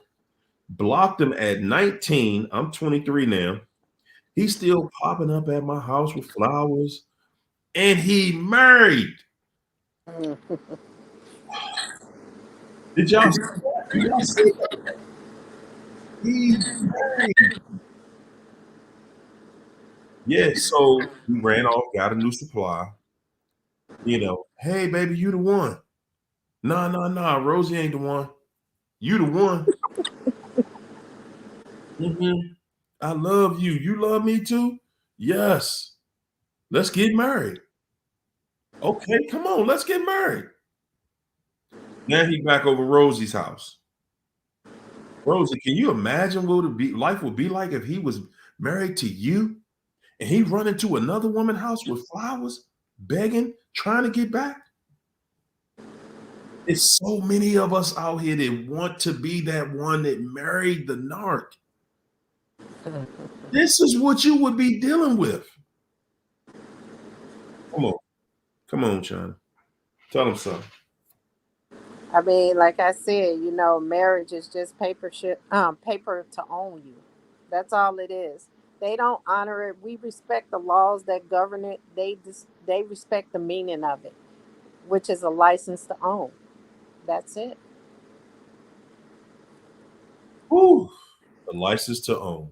Blocked him at 19. I'm 23 now. He's still popping up at my house with flowers. And he married. Did y'all see that? Did y'all see that? He's married. Yeah, so we ran off, got a new supply. Hey, baby, you the one. Nah, Rosie ain't the one. You the one. I love you. You love me too? Yes. Let's get married. Okay, come on, let's get married. Now he back over Rosie's house. Rosie, can you imagine what life would be like if he was married to you and he run into another woman's house with flowers, begging, trying to get back? It's so many of us out here that want to be that one that married the narc. This is what you would be dealing with. Come on, China. Tell him something. I mean, like I said, marriage is just paper to own you. That's all it is. They don't honor it. We respect the laws that govern it. They respect the meaning of it, which is a license to own. That's it. Woo. A license to own.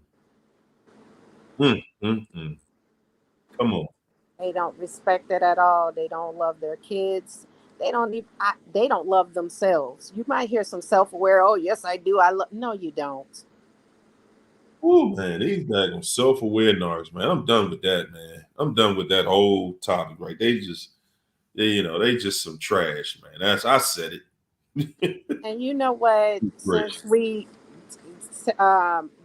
Come on. They don't respect it at all. They don't love their kids. They don't love themselves. You might hear some self-aware, oh yes I do. I love No, you don't. Oh man, these daggone self-aware narcs, man. I'm done with that, man. I'm done with that whole topic, right? They just some trash, man. I said it. And you know what? Great. Since we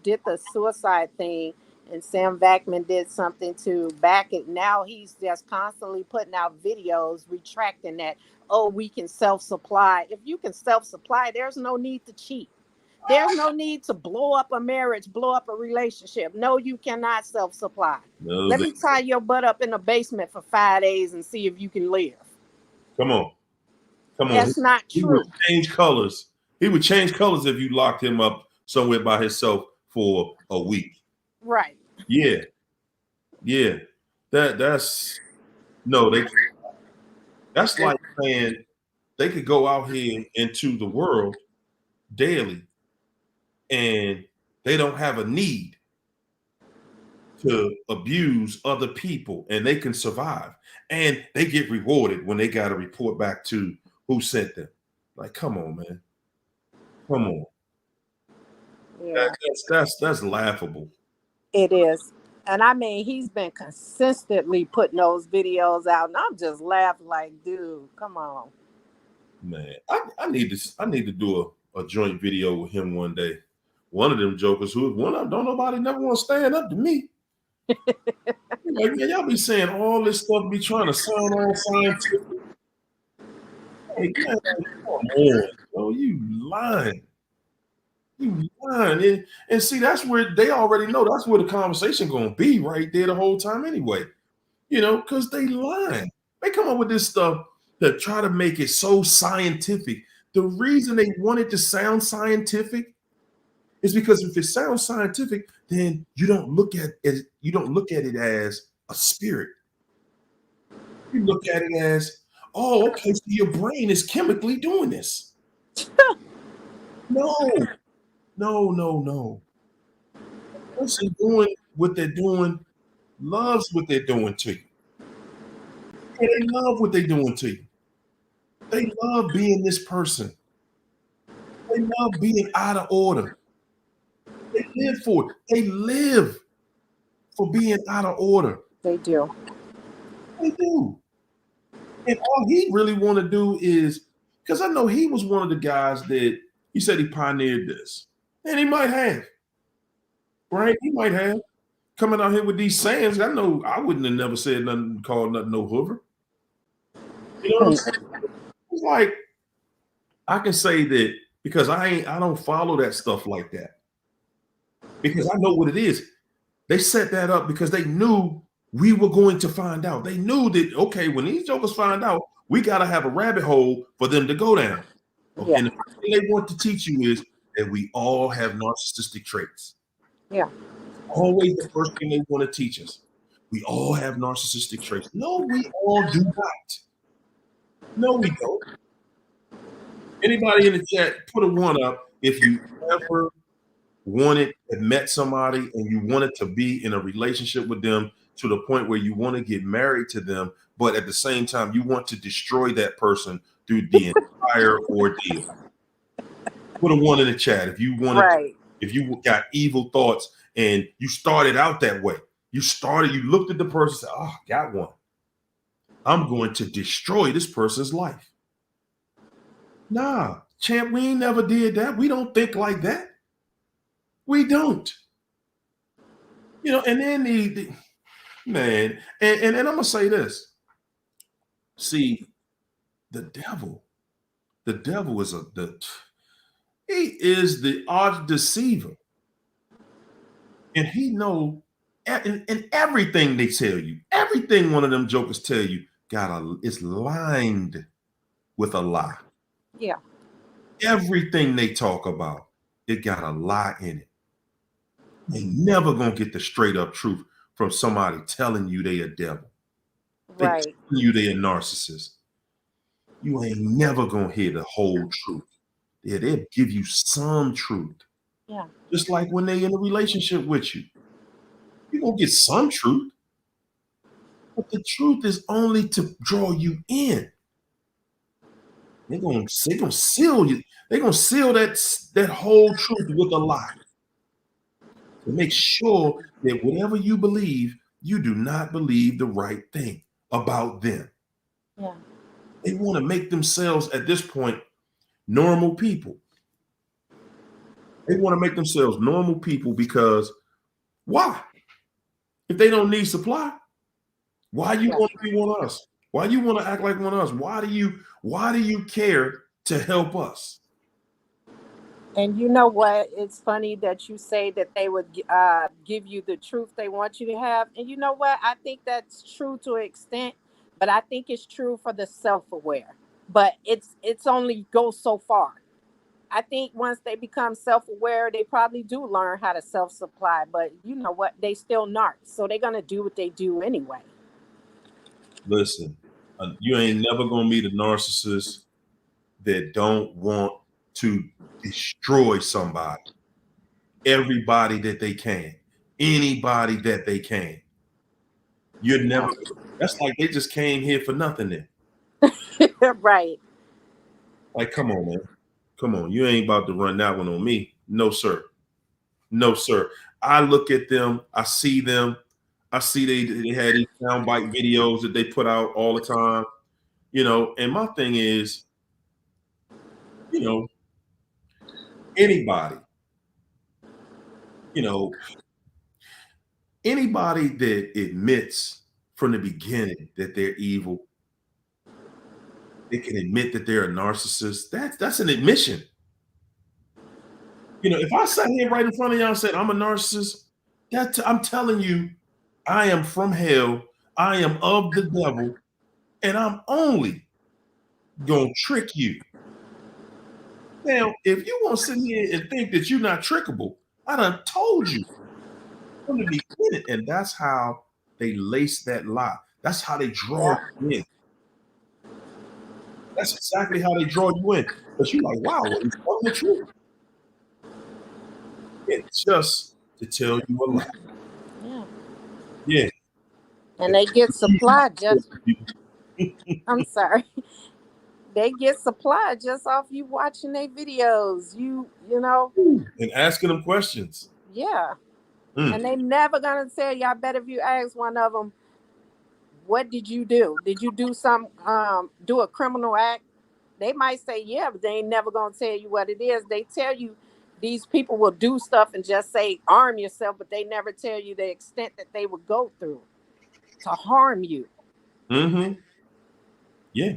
did the suicide thing, and Sam Vakman did something to back it, now he's just constantly putting out videos retracting that. Oh, we can self-supply. If you can self-supply, there's no need to cheat. There's no need to blow up a marriage, blow up a relationship. No, you cannot self-supply. No, Let me tie your butt up in the basement for 5 days and see if you can live. come on. That's not He will true. change colors He would change colors if you locked him up somewhere by himself for a week. Right. Yeah, yeah. That's no, that's like saying they could go out here into the world daily and they don't have a need to abuse other people and they can survive and they get rewarded when they got to report back to who sent them. Like, come on, man. Come on. Yeah, That's laughable. it is. And I mean, he's been consistently putting those videos out, and I'm just laughing like, dude, come on. Man, I need to do a joint video with him one day. One of them jokers who one of don't nobody never want to stand up to me. Like, man, y'all be saying all this stuff, be trying to sound all scientific. Like, man, come on, bro, you lying. You lying. And see, that's where they already know that's where the conversation gonna be right there the whole time anyway. You know, because they lying. They come up with this stuff that try to make it so scientific. The reason they want it to sound scientific is because if it sounds scientific, then you don't look at it as a spirit. You look at it as, oh, okay, so your brain is chemically doing this. No, no, no, no. The person doing what they're doing loves what they're doing to you. Yeah, they love what they're doing to you. They love being this person. They love being out of order. They live for it. They live for being out of order. They do. They do. And all he really want to do is, because I know he was one of the guys that he said he pioneered this. And he might have, right? He might have. Coming out here with these sayings, I know I wouldn't have never said nothing called nothing no hoover. You know what I'm saying? It's like I can say that because I don't follow that stuff like that. Because I know what it is. They set that up because they knew we were going to find out. They knew that, okay, when these jokers find out, we got to have a rabbit hole for them to go down. Okay. Yeah. And the first thing they want to teach you is that we all have narcissistic traits. Yeah. Always the first thing they want to teach us. We all have narcissistic traits. No, we all do not. No, we don't. Anybody in the chat, put a one up if you ever wanted and met somebody and you wanted to be in a relationship with them to the point where you want to get married to them, but at the same time you want to destroy that person through the entire ordeal. Put a one in the chat if you wanted Right. if you got evil thoughts and you started out that way. You looked at the person and said, oh, got one. I'm going to destroy this person's life. Nah, champ, we ain't never did that. We don't think like that. We don't. You know, and then the man, and I'm gonna say this. See, the devil is he is the arch deceiver. And he know and everything they tell you, everything one of them jokers tell you, is lined with a lie. Yeah. Everything they talk about, it got a lie in it. They never gonna get the straight up truth from somebody telling you they a devil. They Right. telling you they a narcissist. You ain't never gonna hear the whole truth. Yeah, they'll give you some truth. Yeah. Just like when they in a relationship with you. You're gonna get some truth. But the truth is only to draw you in. They're gonna seal you. They're gonna seal that whole truth with a lie. To make sure that whatever you believe, you do not believe the right thing about them. Yeah. They want to make themselves at this point normal people. They want to make themselves normal people because why? If they don't need supply, why you want to be one of us? Why you want to act like one of us? Why do you care to help us? And you know what? It's funny that you say that they would give you the truth they want you to have. And you know what? I think that's true to an extent, but I think it's true for the self-aware. But it's only goes so far. I think once they become self-aware, they probably do learn how to self-supply. But you know what? They still narcs, so they're gonna do what they do anyway. Listen, you ain't never gonna meet a narcissist that don't want to destroy somebody, everybody that they can, anybody that they can. You're never. That's like they just came here for nothing. Then, Right. like, come on, man, come on. You ain't about to run that one on me. No, sir. No, sir. I look at them. I see them. I see they had these soundbite videos that they put out all the time. And my thing is, you know, anybody, you know, anybody that admits from the beginning that they're evil, they can admit that they're a narcissist. That's an admission. If I sat here right in front of y'all and said I'm a narcissist, I'm telling you, I am from hell. I am of the devil, and I'm only gonna trick you. Now, if you want to sit here and think that you're not trickable, I done told you from the beginning, and that's how they lace that lie. That's how they draw you in. That's exactly how they draw you in. But you're like, wow, well, he's telling the truth. It's just to tell you a lie. Yeah. Yeah. And they get supply just. I'm sorry. They get supply just off you watching their videos. You know. And asking them questions. Yeah. And they never gonna tell you. I bet if you ask one of them, what did you do? Did you do do a criminal act? They might say yeah, but they ain't never gonna tell you what it is. They tell you these people will do stuff and just say arm yourself, but they never tell you the extent that they would go through to harm you. Mm-hmm. Yeah.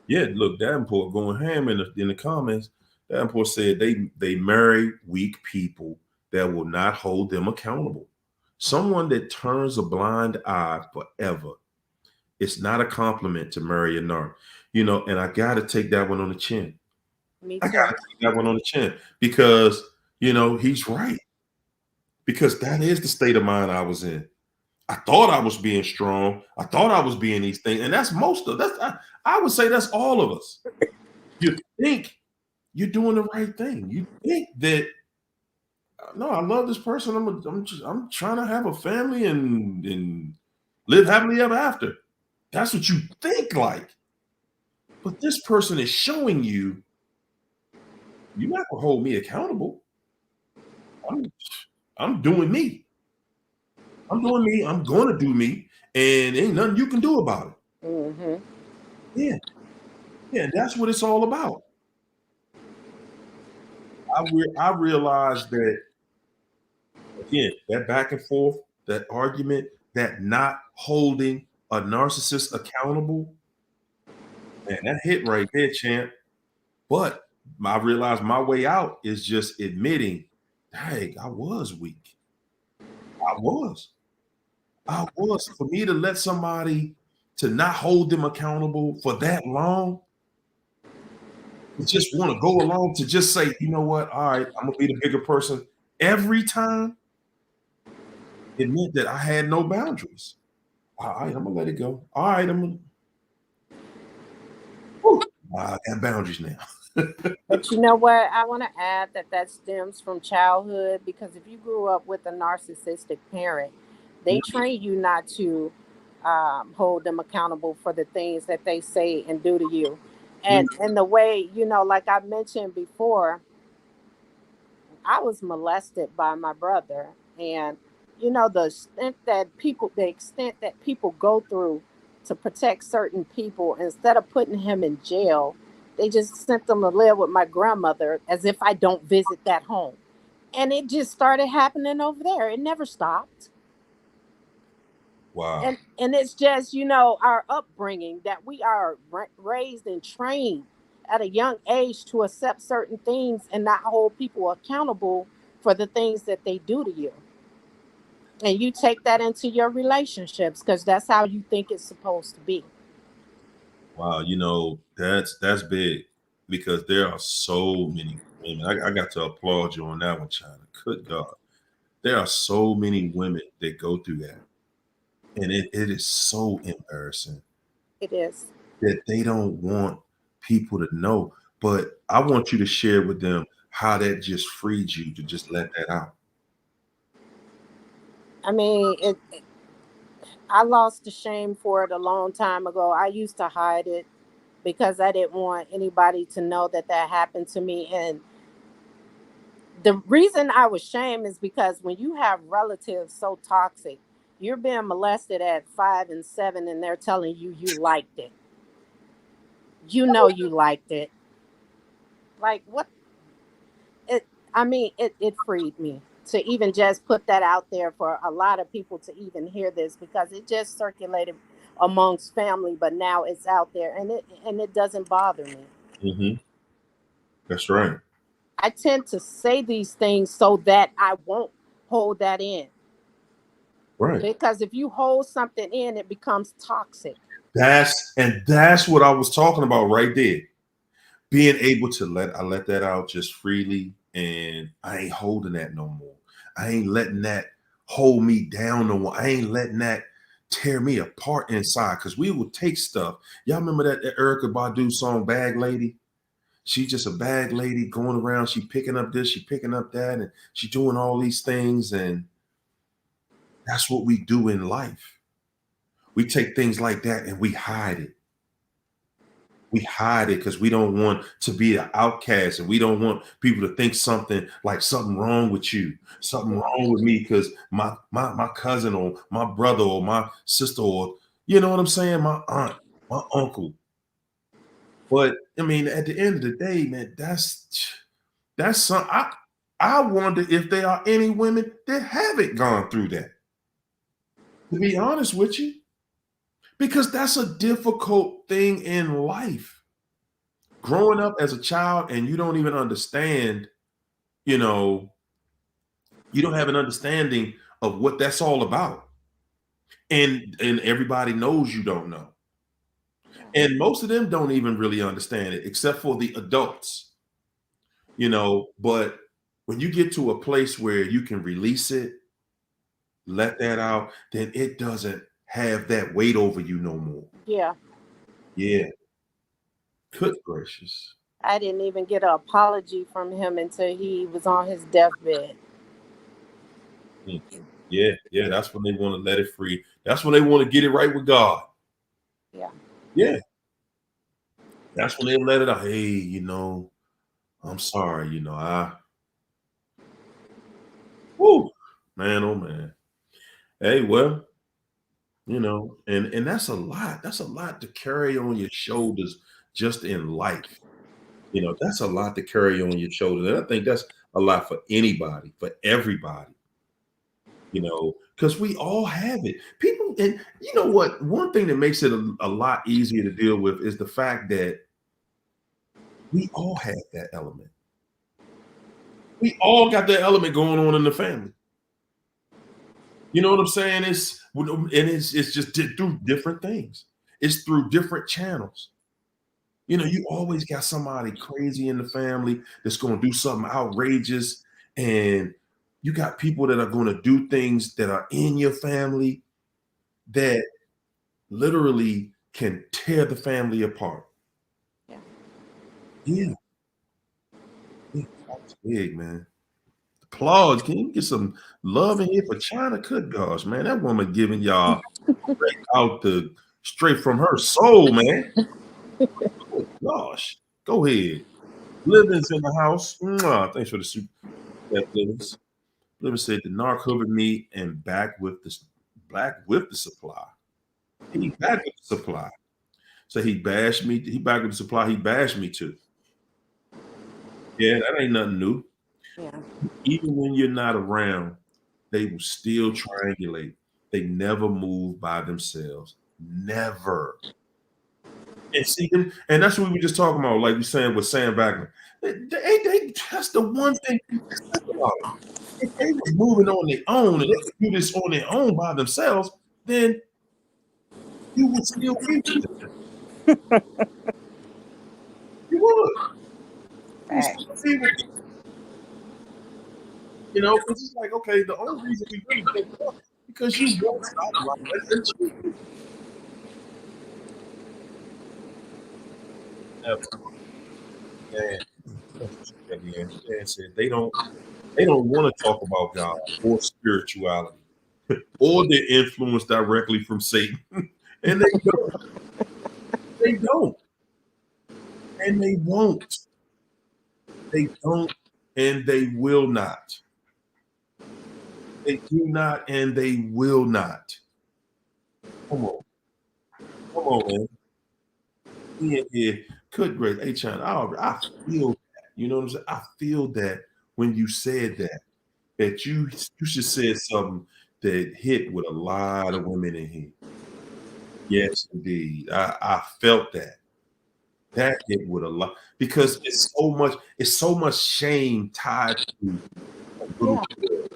Yeah. Look, Davenport going ham in the comments. Davenport said they marry weak people that will not hold them accountable. Someone that turns a blind eye forever. It's not a compliment to marry a narc. And I got to take that one on the chin. Me too. I got to take that one on the chin because, he's right. Because that is the state of mind I was in. I thought I was being strong. I thought I was being these things. And that's most of that's I would say that's all of us. You think you're doing the right thing. You think that no, I love this person. I'm trying to have a family and live happily ever after. That's what you think like. But this person is showing you you're not gonna hold me accountable. I'm doing me. I'm doing me. I'm gonna do me, and ain't nothing you can do about it. Mm-hmm. Yeah, yeah, that's what it's all about. I realized that again, that back and forth, that argument, that not holding a narcissist accountable, man, that hit right there, champ. But I realized my way out is just admitting, dang, I was weak. I was. For me to let somebody to not hold them accountable for that long, to just want to go along to just say, you know what, all right, I'm gonna be the bigger person every time. It meant that I had no boundaries. All right, I'm gonna let it go. All right, I got boundaries now. But you know what? I want to add that stems from childhood because if you grew up with a narcissistic parent, they train you not to hold them accountable for the things that they say and do to you. And the way, like I mentioned before, I was molested by my brother. And, the extent that people go through to protect certain people, instead of putting him in jail, they just sent them to live with my grandmother as if I don't visit that home. And it just started happening over there. It never stopped. Wow. And it's just, our upbringing that we are raised and trained at a young age to accept certain things and not hold people accountable for the things that they do to you. And you take that into your relationships because that's how you think it's supposed to be. Wow, that's big because there are so many I got to applaud you on that one, China. Good God. There are so many women that go through that. And it is so embarrassing It is. that they don't want people to know. But I want you to share with them how that just freed you to just let that out. I mean, I lost the shame for it a long time ago. I used to hide it because I didn't want anybody to know that that happened to me. And the reason I was shamed is because when you have relatives so toxic, you're being molested at 5 and 7, and they're telling you you liked it. You know you liked it. Like what? It. I mean, it freed me to even just put that out there for a lot of people to even hear this, because it just circulated amongst family, but now it's out there, and it doesn't bother me. Hmm. That's right. I tend to say these things so that I won't hold that in. Right. Because if you hold something in, it becomes toxic. That's what I was talking about right there. Being able to I let that out just freely, and I ain't holding that no more. I ain't letting that hold me down no more. I ain't letting that tear me apart inside, because we would take stuff. Y'all remember that Erica Badu song Bag Lady? She's just a bag lady going around. She picking up this, she picking up that, and she doing all these things. And that's what we do in life. We take things like that and we hide it. We hide it because we don't want to be an outcast, and we don't want people to think something wrong with you, something Yeah. wrong with me because my cousin or my brother or my sister, or you know what I'm saying, my aunt, my uncle. But I mean, at the end of the day, man, that's some. I wonder if there are any women that haven't gone through that. To be honest with you, because that's a difficult thing in life. Growing up as a child and you don't even understand, you know, you don't have an understanding of what that's all about. And everybody knows you don't know. And most of them don't even really understand it, except for the adults, but when you get to a place where you can release it, let that out, then it doesn't have that weight over you no more. Yeah. Yeah. Good gracious. I didn't even get an apology from him until he was on his deathbed. Mm. Yeah, yeah. That's when they want to let it free. That's when they want to get it right with God. Yeah. Yeah. That's when they let it out. Hey, I'm sorry, whoo, man, oh man. Hey, well, and that's a lot. That's a lot to carry on your shoulders just in life. That's a lot to carry on your shoulders. And I think that's a lot for anybody, for everybody, because we all have it. People, and you know what? One thing that makes it a lot easier to deal with is the fact that we all have that element. We all got that element going on in the family. You know what I'm saying? It's just through different things. It's through different channels. You always got somebody crazy in the family that's going to do something outrageous, and you got people that are going to do things that are in your family that literally can tear the family apart. Yeah. Yeah, yeah, that's big, man. Applause. Can you get some love in here for China? Good gosh, man, that woman giving y'all out the straight from her soul, man. Good gosh, go ahead. Living's in the house. Mwah. Thanks for the super chat, Livings. Living said the narc hovered me and back with the supply. He back with the supply. So he bashed me. He back with the supply. He bashed me too. Yeah, that ain't nothing new. Yeah. Even when you're not around, they will still triangulate. They never move by themselves. Never. And see them, and that's what we were just talking about, like you saying with Sam Backman. That's the one thing people think about. If they was moving on their own and they could do this on their own by themselves, then you would still be with them. You would. You still be with me. You know, because it's like, okay, the only reason we really broke up because you won't stop lying and cheating. Never. Man, that's what she said, man. Man said they don't want to talk about God or spirituality or their influence directly from Satan. And they don't, and they won't. They don't, and they will not. They do not, and they will not. Come on, come on, man. Yeah, good great. Hey, China, I feel that. You know what I'm saying? I feel that when you said that, that you just said something that hit with a lot of women in here. Yes, indeed. I felt that. That hit with a lot because it's so much shame tied to a little Yeah. girl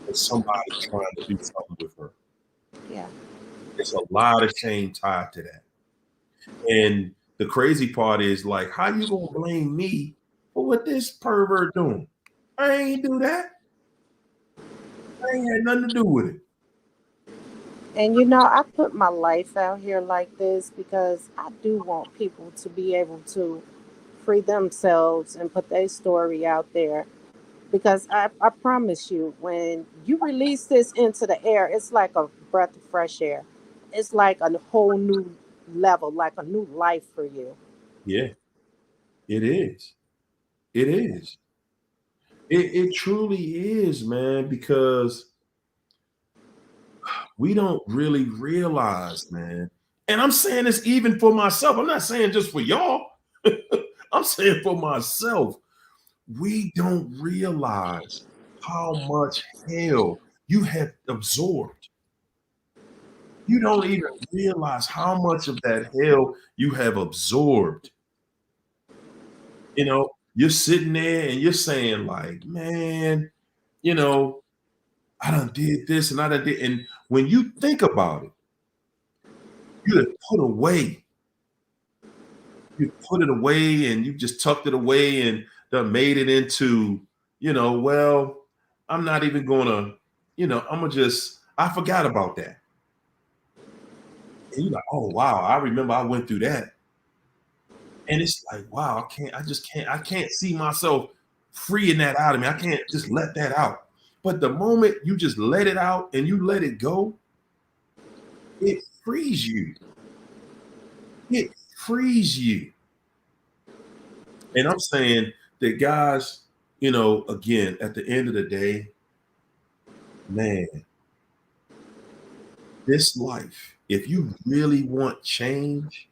and somebody trying to do something with her. Yeah. It's a lot of shame tied to that. And the crazy part is like, how you gonna blame me for what this pervert doing? I ain't do that. I ain't had nothing to do with it. And you know, I put my life out here like this because I do want people to be able to free themselves and put their story out there. Because I promise you, when you release this into the air, it's like a breath of fresh air. It's like a whole new level, like a new life for you. Yeah, it is. It is. It truly is, man, because we don't really realize, man. And I'm saying this even for myself. I'm not saying just for y'all. I'm saying for myself. We don't realize how much hell you have absorbed. You don't even realize how much of that hell you have absorbed. You know, you're sitting there and you're saying, like, man, you know, I done did this and I done did. And when you think about it, you have put away, you put it away and you just tucked it away and done made it into, well, I'm not even gonna, I'm gonna just, I forgot about that. And you're like, oh wow, I remember I went through that. And it's like, wow, I can't see myself freeing that out of me. I can't just let that out. But the moment you just let it out and you let it go, it frees you. It frees you. And I'm saying that guys, again, at the end of the day, man, this life, if you really want change,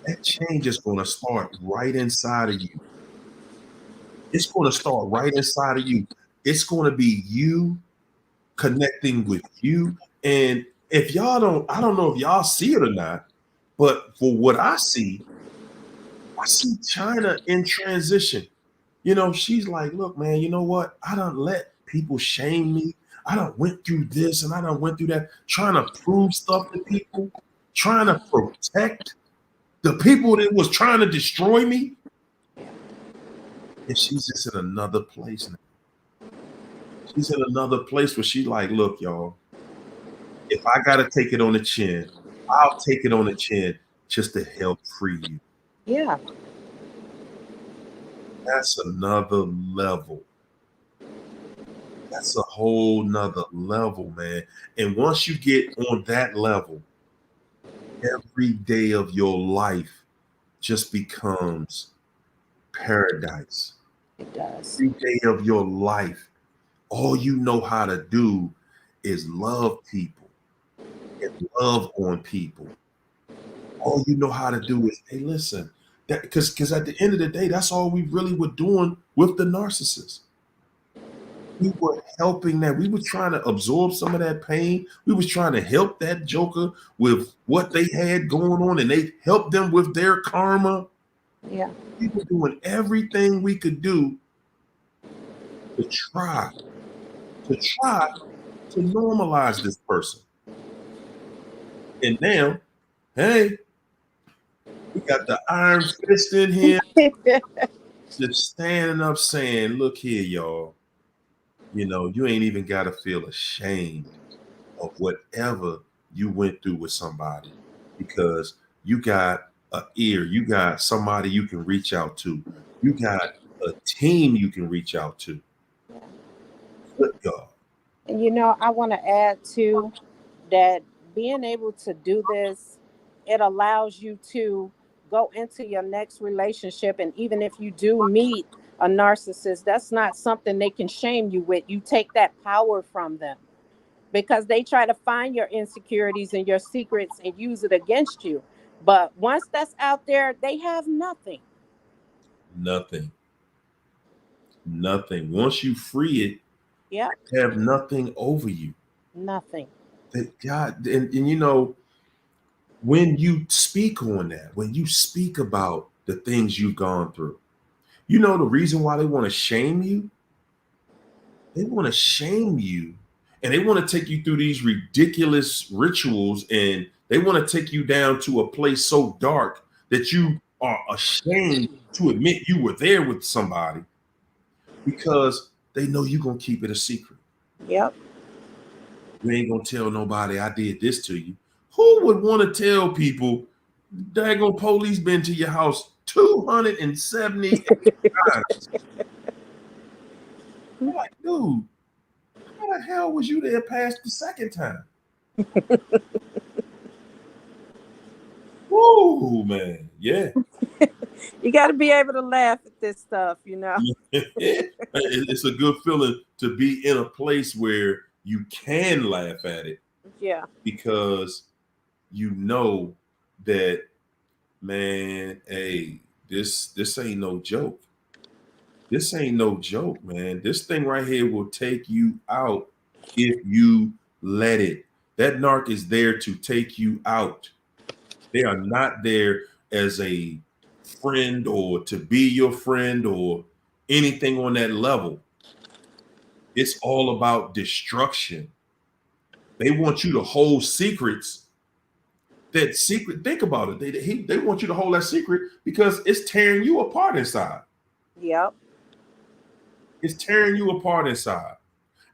that change is going to start right inside of you. It's going to start right inside of you. It's going to be you connecting with you. And if y'all don't, I don't know if y'all see it or not, but for what I see China in transition. She's like, look, man, you know what? I don't let people shame me. I done went through this and I done went through that, trying to prove stuff to people, trying to protect the people that was trying to destroy me. And she's just in another place now. She's in another place where she's like, look, y'all, if I gotta take it on the chin, I'll take it on the chin just to help free you. Yeah. That's another level. That's a whole nother level, man. And once you get on that level, every day of your life just becomes paradise. It does. Every day of your life, all you know how to do is love people and love on people. All you know how to do is, hey, listen, that because at the end of the day, that's all we really were doing with the narcissist. We were helping that. We were trying to absorb some of that pain. We was trying to help that joker with what they had going on, and they helped them with their karma. Yeah. We were doing everything we could do to try, to try to normalize this person. And now, hey, We got the iron fist in here, just standing up saying, look here, y'all. You ain't even got to feel ashamed of whatever you went through with somebody because you got an ear, you got somebody you can reach out to, you got a team you can reach out to. Good God. And I want to add too that being able to do this, it allows you to go into your next relationship. And even if you do meet a narcissist, that's not something they can shame you with. You take that power from them because they try to find your insecurities and your secrets and use it against you. But once that's out there, they have nothing. Nothing. Nothing. Once you free it, Yep. they have nothing over you. Nothing. That God, and when you speak on that, when you speak about the things you've gone through, the reason why they want to shame you, they want to shame you and they want to take you through these ridiculous rituals and they want to take you down to a place so dark that you are ashamed to admit you were there with somebody because they know you're going to keep it a secret. Yep. You ain't going to tell nobody I did this to you. Who would want to tell people daggone police been to your house 270 times? I'm like, dude, how the hell was you there past the second time? Whoa, man. Yeah. You got to be able to laugh at this stuff, It's a good feeling to be in a place where you can laugh at it Yeah. because you know that, man, hey, this ain't no joke. This ain't no joke, man. This thing right here will take you out if you let it. That narc is there to take you out. They are not there as a friend or to be your friend or anything on that level. It's all about destruction. They want you to hold secrets. That secret, think about it. They want you to hold that secret because it's tearing you apart inside. Yep. It's tearing you apart inside.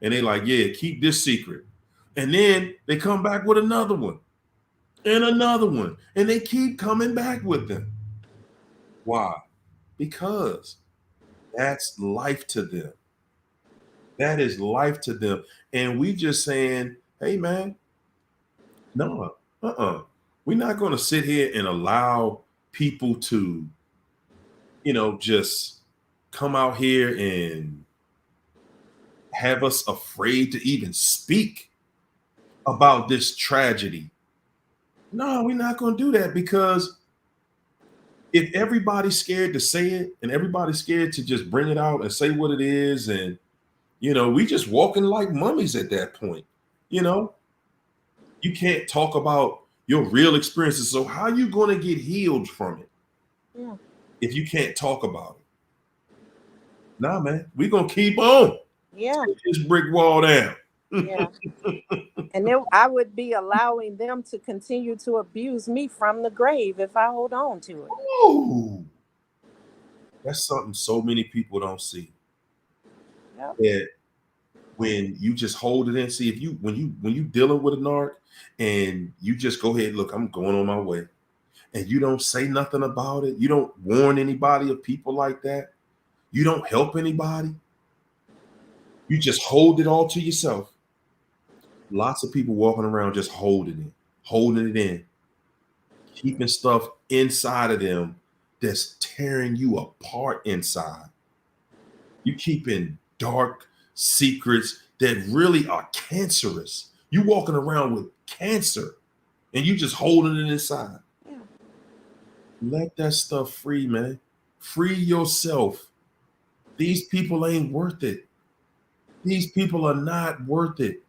And they like, yeah, keep this secret. And then they come back with another one and another one. And they keep coming back with them. Why? Because that's life to them. That is life to them. And we just saying, hey man, no, we're not going to sit here and allow people to, just come out here and have us afraid to even speak about this tragedy. No, we're not going to do that because if everybody's scared to say it and everybody's scared to just bring it out and say what it is, and we just walking like mummies at that point. You can't talk about your real experiences. So how are you going to get healed from it? Yeah. If you can't talk about it? Nah, man, we're going to keep on. Yeah. Take this brick wall down. Yeah. And then I would be allowing them to continue to abuse me from the grave if I hold on to it. Ooh, that's something so many people don't see. Yep. That when you just hold it in, see if you when you dealing with a narc and you just go ahead, look, I'm going on my way, and you don't say nothing about it, you don't warn anybody of people like that, you don't help anybody, you just hold it all to yourself. Lots of people walking around just holding it in, keeping stuff inside of them that's tearing you apart inside. You keeping dark secrets that really are cancerous. You walking around with cancer and you just holding it inside. Yeah. Let that stuff free, man. Free yourself. These people ain't worth it. These people are not worth it.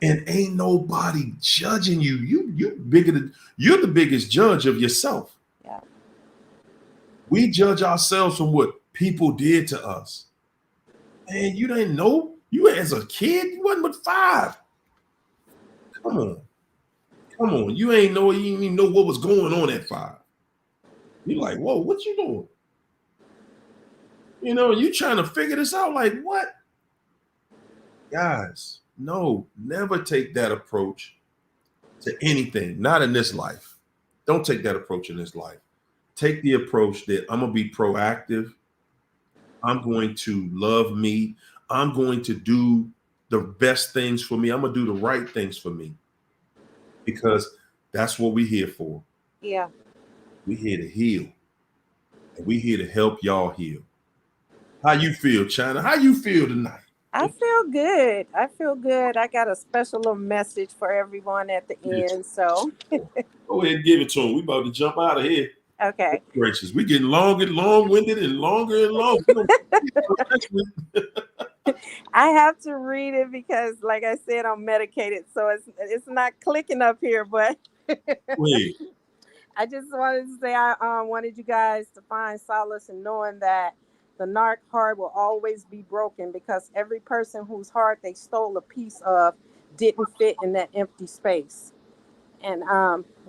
And ain't nobody judging you. You're the biggest judge of yourself. Yeah. We judge ourselves from what people did to us. And you didn't know. You as a kid, you wasn't but 5. Come on. You ain't even know what was going on at 5. You're like, whoa, what you doing? You know, you trying to figure this out. Like, what? Guys, no, never take that approach to anything, not in this life. Don't take that approach in this life. Take the approach that I'm going to be proactive. I'm going to love me. I'm going to do the best things for me. I'm going to do the right things for me because that's what we're here for. Yeah. We're here to heal. And we're here to help y'all heal. How you feel, China? How you feel tonight? I feel good. I feel good. I got a special little message for everyone at the end. So, Go ahead and give it to them. We about to jump out of here. okay. Gracious. We getting long-winded and longer and longer. I have to read it because, like I said, I'm medicated, so it's not clicking up here. But Wait. I just wanted to say I wanted you guys to find solace in knowing that the narc heart will always be broken because every person whose heart they stole a piece of didn't fit in that empty space. And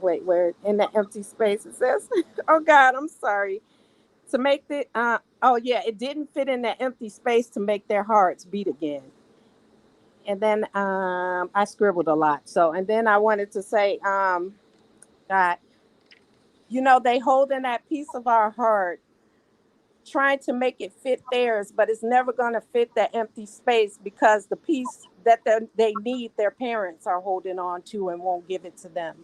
wait, where in that empty space it says, "Oh God, I'm sorry." To make the oh yeah, it didn't fit in that empty space to make their hearts beat again. And then I scribbled a lot. So and then I wanted to say, God, they hold in that piece of our heart trying to make it fit theirs, but it's never going to fit that empty space because the piece that they need, their parents are holding on to and won't give it to them.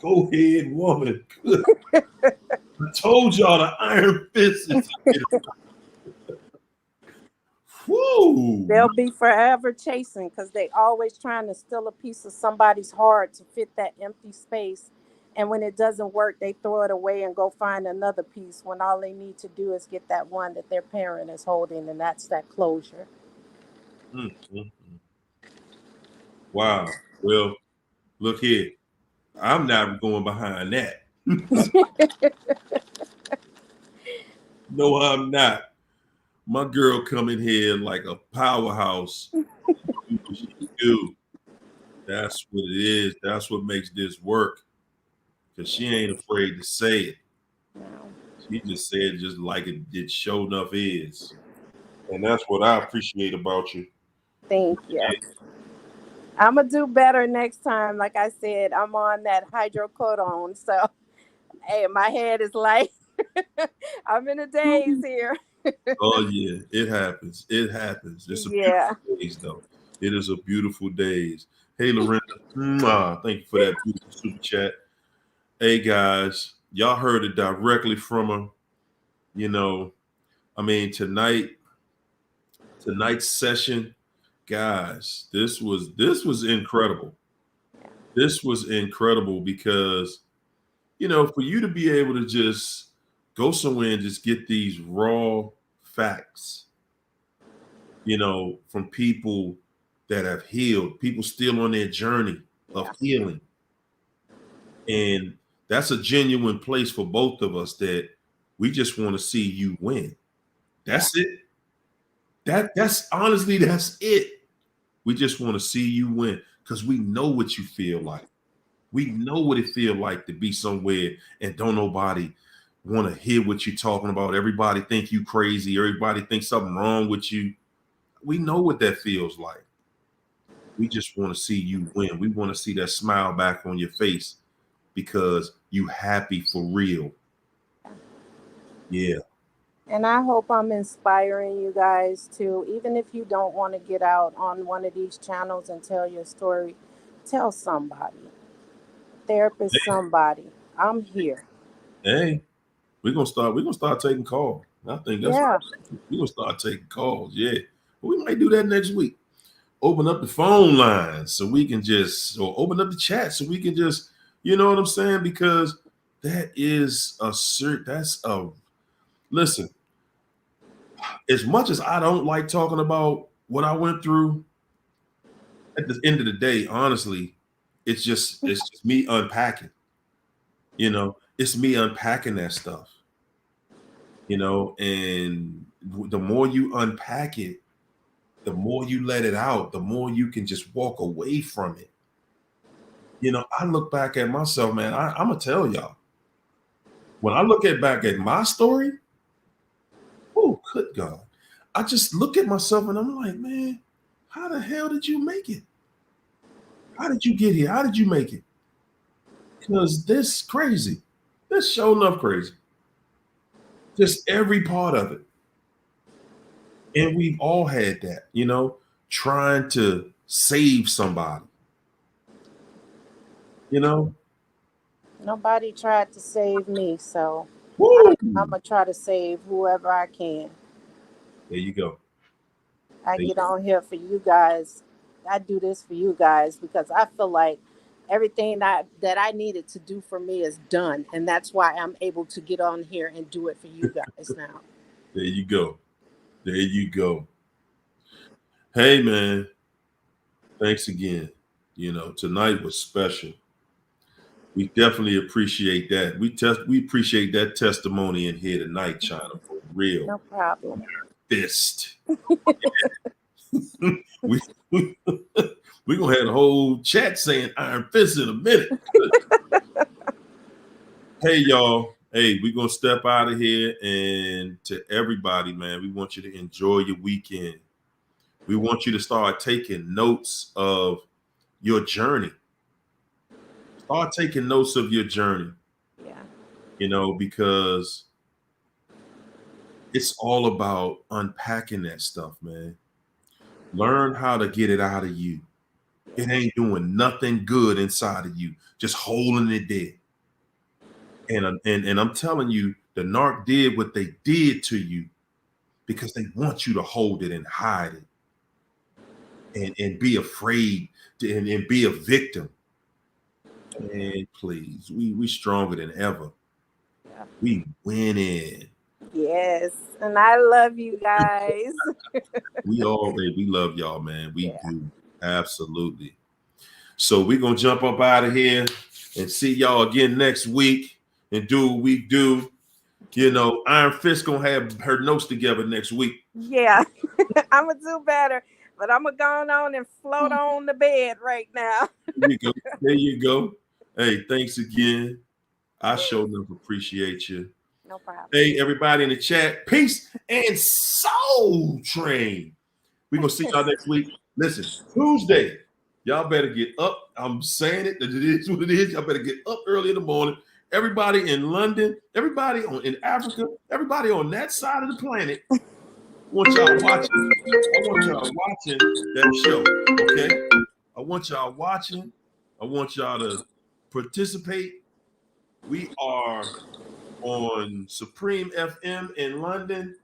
Go ahead, woman. I told y'all the iron fist is here. Woo. They'll be forever chasing because they always trying to steal a piece of somebody's heart to fit that empty space. And when it doesn't work, they throw it away and go find another piece when all they need to do is get that one that their parent is holding, and that's that closure. Mm-hmm. Wow. Well, look here. I'm not going behind that. No, I'm not. My girl come in here like a powerhouse. Do what she do. That's what it is. That's what makes this work. Because she ain't afraid to say it. She just said just like it sure enough is. And that's what I appreciate about you. Thank you. I'm gonna do better next time. Like I said, I'm on that hydrocodone, so hey, my head is like I'm in a daze here. Oh yeah, it happens. It happens. It's a Yeah. beautiful days though. It is a beautiful days. Hey Lorinda, thank you for that beautiful super chat. Hey guys, y'all heard it directly from her. You know, I mean tonight's session, guys, this was incredible. This was incredible because for you to be able to just go somewhere and just get these raw facts, from people that have healed, people still on their journey of healing. And that's a genuine place for both of us that we just want to see you win. That's it. That's honestly, that's it. We just want to see you win because we know what you feel like. We know what it feels like to be somewhere and don't nobody want to hear what you're talking about. Everybody think you crazy. Everybody thinks something wrong with you. We know what that feels like. We just want to see you win. We want to see that smile back on your face because you happy for real. Yeah. And I hope I'm inspiring you guys to, even if you don't want to get out on one of these channels and tell your story, tell somebody, therapist, somebody. I'm here. Hey, we're gonna start taking calls. I think that's Yeah. we're gonna start taking calls. Yeah. We might do that next week. Open up the phone lines so we can or open up the chat so we can just, you know what I'm saying? Because listen, as much as I don't like talking about what I went through, at the end of the day, honestly, it's just me unpacking. It's me unpacking that stuff. And the more you unpack it, the more you let it out, the more you can just walk away from it. I look back at myself, man. I'm gonna tell y'all. When I look back at my story, oh, good God. I just look at myself and I'm like, man, how the hell did you make it? How did you get here? How did you make it? Because this crazy. This show enough crazy. Just every part of it. And we've all had that, trying to save somebody. Nobody tried to save me, so Woo! I'm gonna try to save whoever I can. There you go. I get on here for you guys. I do this for you guys because I feel like everything that I needed to do for me is done, and that's why I'm able to get on here and do it for you guys now. There you go. There you go. Hey, man. Thanks again. Tonight was special. We definitely appreciate that. We appreciate that testimony in here tonight, China, for real. No problem. Fist. we we're gonna have a whole chat saying Iron Fist in a minute. Hey, y'all. Hey, we're gonna step out of here, and to everybody, man, we want you to enjoy your weekend. We want you to start taking notes of your journey. Start taking notes of your journey. Yeah. Because it's all about unpacking that stuff, man. Learn how to get it out of you. It ain't doing nothing good inside of you, just holding it there. And I'm telling you, the narc did what they did to you because they want you to hold it and hide it and be afraid and be a victim. And please, we stronger than ever. Yeah. We winning. Yes, and I love you guys. We love y'all, man. We do. Absolutely. So we're gonna jump up out of here and see y'all again next week and do what we do. Iron Fist gonna have her notes together next week. Yeah, I'm gonna do better, but I'm gonna go on and float on the bed right now. There you go. Hey, thanks again. I sure enough appreciate you. No problem. Hey, everybody in the chat, peace and soul train. We're gonna see y'all next week. Listen, Tuesday, y'all better get up. I'm saying it, that it is what it is. Y'all better get up early in the morning. Everybody in London, everybody in Africa, everybody on that side of the planet, I want y'all watching that show, okay? I want y'all watching. I want y'all to participate. We are on Supreme FM in London.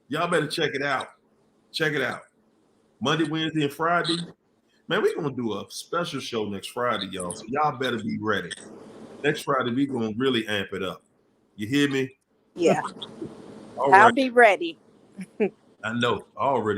Y'all better check it out. Check it out. Monday, Wednesday, and Friday. Man, we're going to do a special show next Friday, y'all. So y'all better be ready. Next Friday, we're going to really amp it up. You hear me? Yeah. All I'll right. be ready. I know. Already.